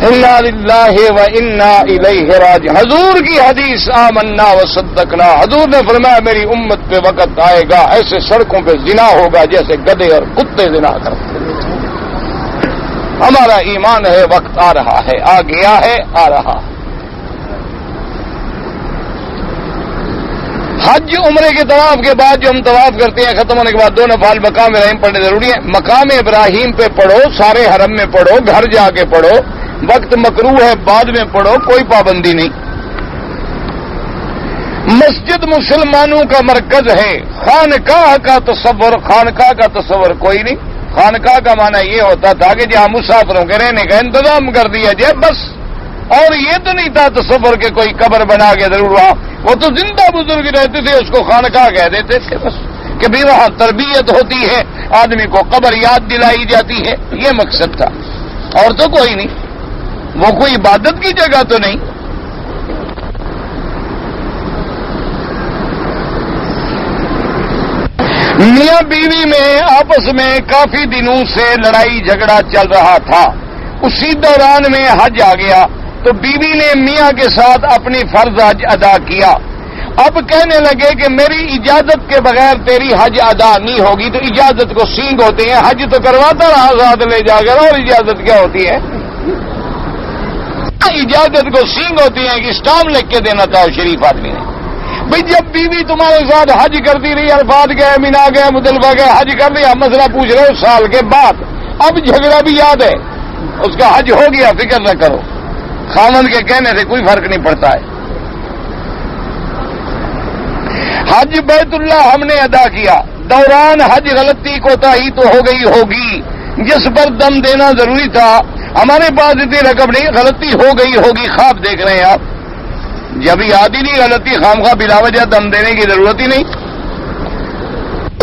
انا للہ و انا الیہ راجعون، حضور کی حدیث آمنا و صدقنا، حضور نے فرمایا میری امت پہ وقت آئے گا ایسے سڑکوں پہ زنا ہوگا جیسے گدھے اور کتے زنا کرتے۔ ہمارا ایمان ہے وقت آ رہا ہے، آ گیا ہے، آ رہا ہے۔ حج عمرے کے طواف کے بعد جو ہم طواف کرتے ہیں ختم ہونے کے بعد 2 نفل مقام ابراہیم پڑھنے ضروری ہے۔ مقام ابراہیم پہ پڑھو، سارے حرم میں پڑھو، گھر جا کے پڑھو، وقت مکروہ ہے بعد میں پڑھو، کوئی پابندی نہیں۔ مسجد مسلمانوں کا مرکز ہے، خانقاہ کا تصور کوئی نہیں۔ خانقاہ کا معنی یہ ہوتا تھا کہ جہاں مسافروں کے رہنے کا انتظام کر دیا جائے، بس اور یہ تو نہیں تھا تصور کہ کوئی قبر بنا کے ضرور وہاں، وہ تو زندہ بزرگ رہتے تھے، اس کو خانقاہ کہہ دیتے تھے بس، کہ بھی وہاں تربیت ہوتی ہے، آدمی کو قبر یاد دلائی جاتی ہے، یہ مقصد تھا، اور تو کوئی نہیں، وہ کوئی عبادت کی جگہ تو نہیں۔ میاں بیوی میں آپس میں کافی دنوں سے لڑائی جھگڑا چل رہا تھا، اسی دوران میں حج آ گیا تو بیوی نے میاں کے ساتھ اپنی فرض حج ادا کیا۔ اب کہنے لگے کہ میری اجازت کے بغیر تیری حج ادا نہیں ہوگی، تو اجازت کو سینگ ہوتے ہیں، حج تو کرواتا رہا ساتھ لے جا کر، اور اجازت کیا ہوتی ہے؟ اجازت کو سینگ ہوتی ہے کہ اسٹامپ لکھ کے دینا تھا شریف آدمی نے۔ بھئی جب بیوی تمہارے ساتھ حج کرتی رہی، عرفات گئے، مینا گئے، مزدلفہ گئے، حج کر لیا، مسئلہ پوچھ رہے ہو سال کے بعد، اب جھگڑا بھی یاد ہے، اس کا حج ہو گیا، فکر نہ کرو، خامند کے کہنے سے کوئی فرق نہیں پڑتا ہے۔ حج بیت اللہ ہم نے ادا کیا، دوران حج غلطی کوتاہی تو ہو گئی ہوگی، جس پر دم دینا ضروری تھا، ہمارے پاس اتنی رقم نہیں، غلطی ہو گئی ہوگی، خواب دیکھ رہے ہیں آپ، جب یاد ہی نہیں غلطی، خامخواہ بلا وجہ دم دینے کی ضرورت ہی نہیں۔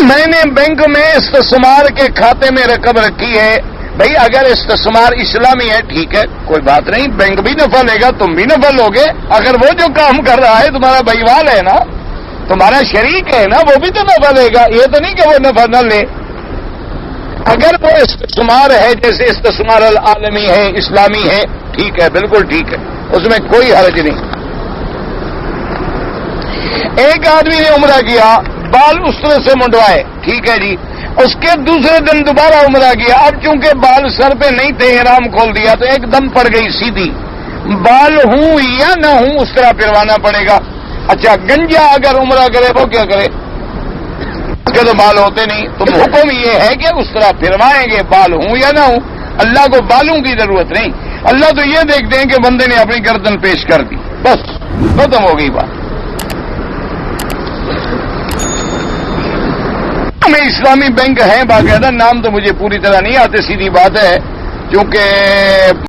میں نے بینک میں استثمار کے کھاتے میں رقم رکھی ہے، بھئی اگر استثمار اسلامی ہے ٹھیک ہے، کوئی بات نہیں، بینک بھی نفع لے گا، تم بھی نفع لوگے، اگر وہ جو کام کر رہا ہے تمہارا بھائیوال ہے نا، تمہارا شریک ہے نا، وہ بھی تو نفع لے گا، یہ تو نہیں کہ وہ نفع نہ لے۔ اگر وہ استثمار ہے جیسے استثمار العالمی ہے، اسلامی ہے، ٹھیک ہے، بالکل ٹھیک ہے، اس میں کوئی حرج نہیں۔ ایک آدمی نے عمرہ کیا، بال اس طرح سے منڈوائے، ٹھیک ہے جی، اس کے دوسرے دن دوبارہ عمرہ کیا، اب چونکہ بال سر پہ نہیں تھے، احرام کھول دیا تو ایک دم پڑ گئی سیدھی، بال ہوں یا نہ ہوں اس طرح پھروانا پڑے گا۔ اچھا گنجا اگر عمرہ کرے وہ کیا کرے؟ اس کے تو بال ہوتے نہیں، تو حکم یہ ہے کہ اس طرح پھروائیں گے، بال ہوں یا نہ ہوں، اللہ کو بالوں کی ضرورت نہیں، اللہ تو یہ دیکھتے ہیں کہ بندے نے اپنی گردن پیش کر دی، بس ختم ہو گئی بات۔ میں اسلامی بینک ہیں باقاعدہ، نام تو مجھے پوری طرح نہیں آتے، سیدھی بات ہے، کیونکہ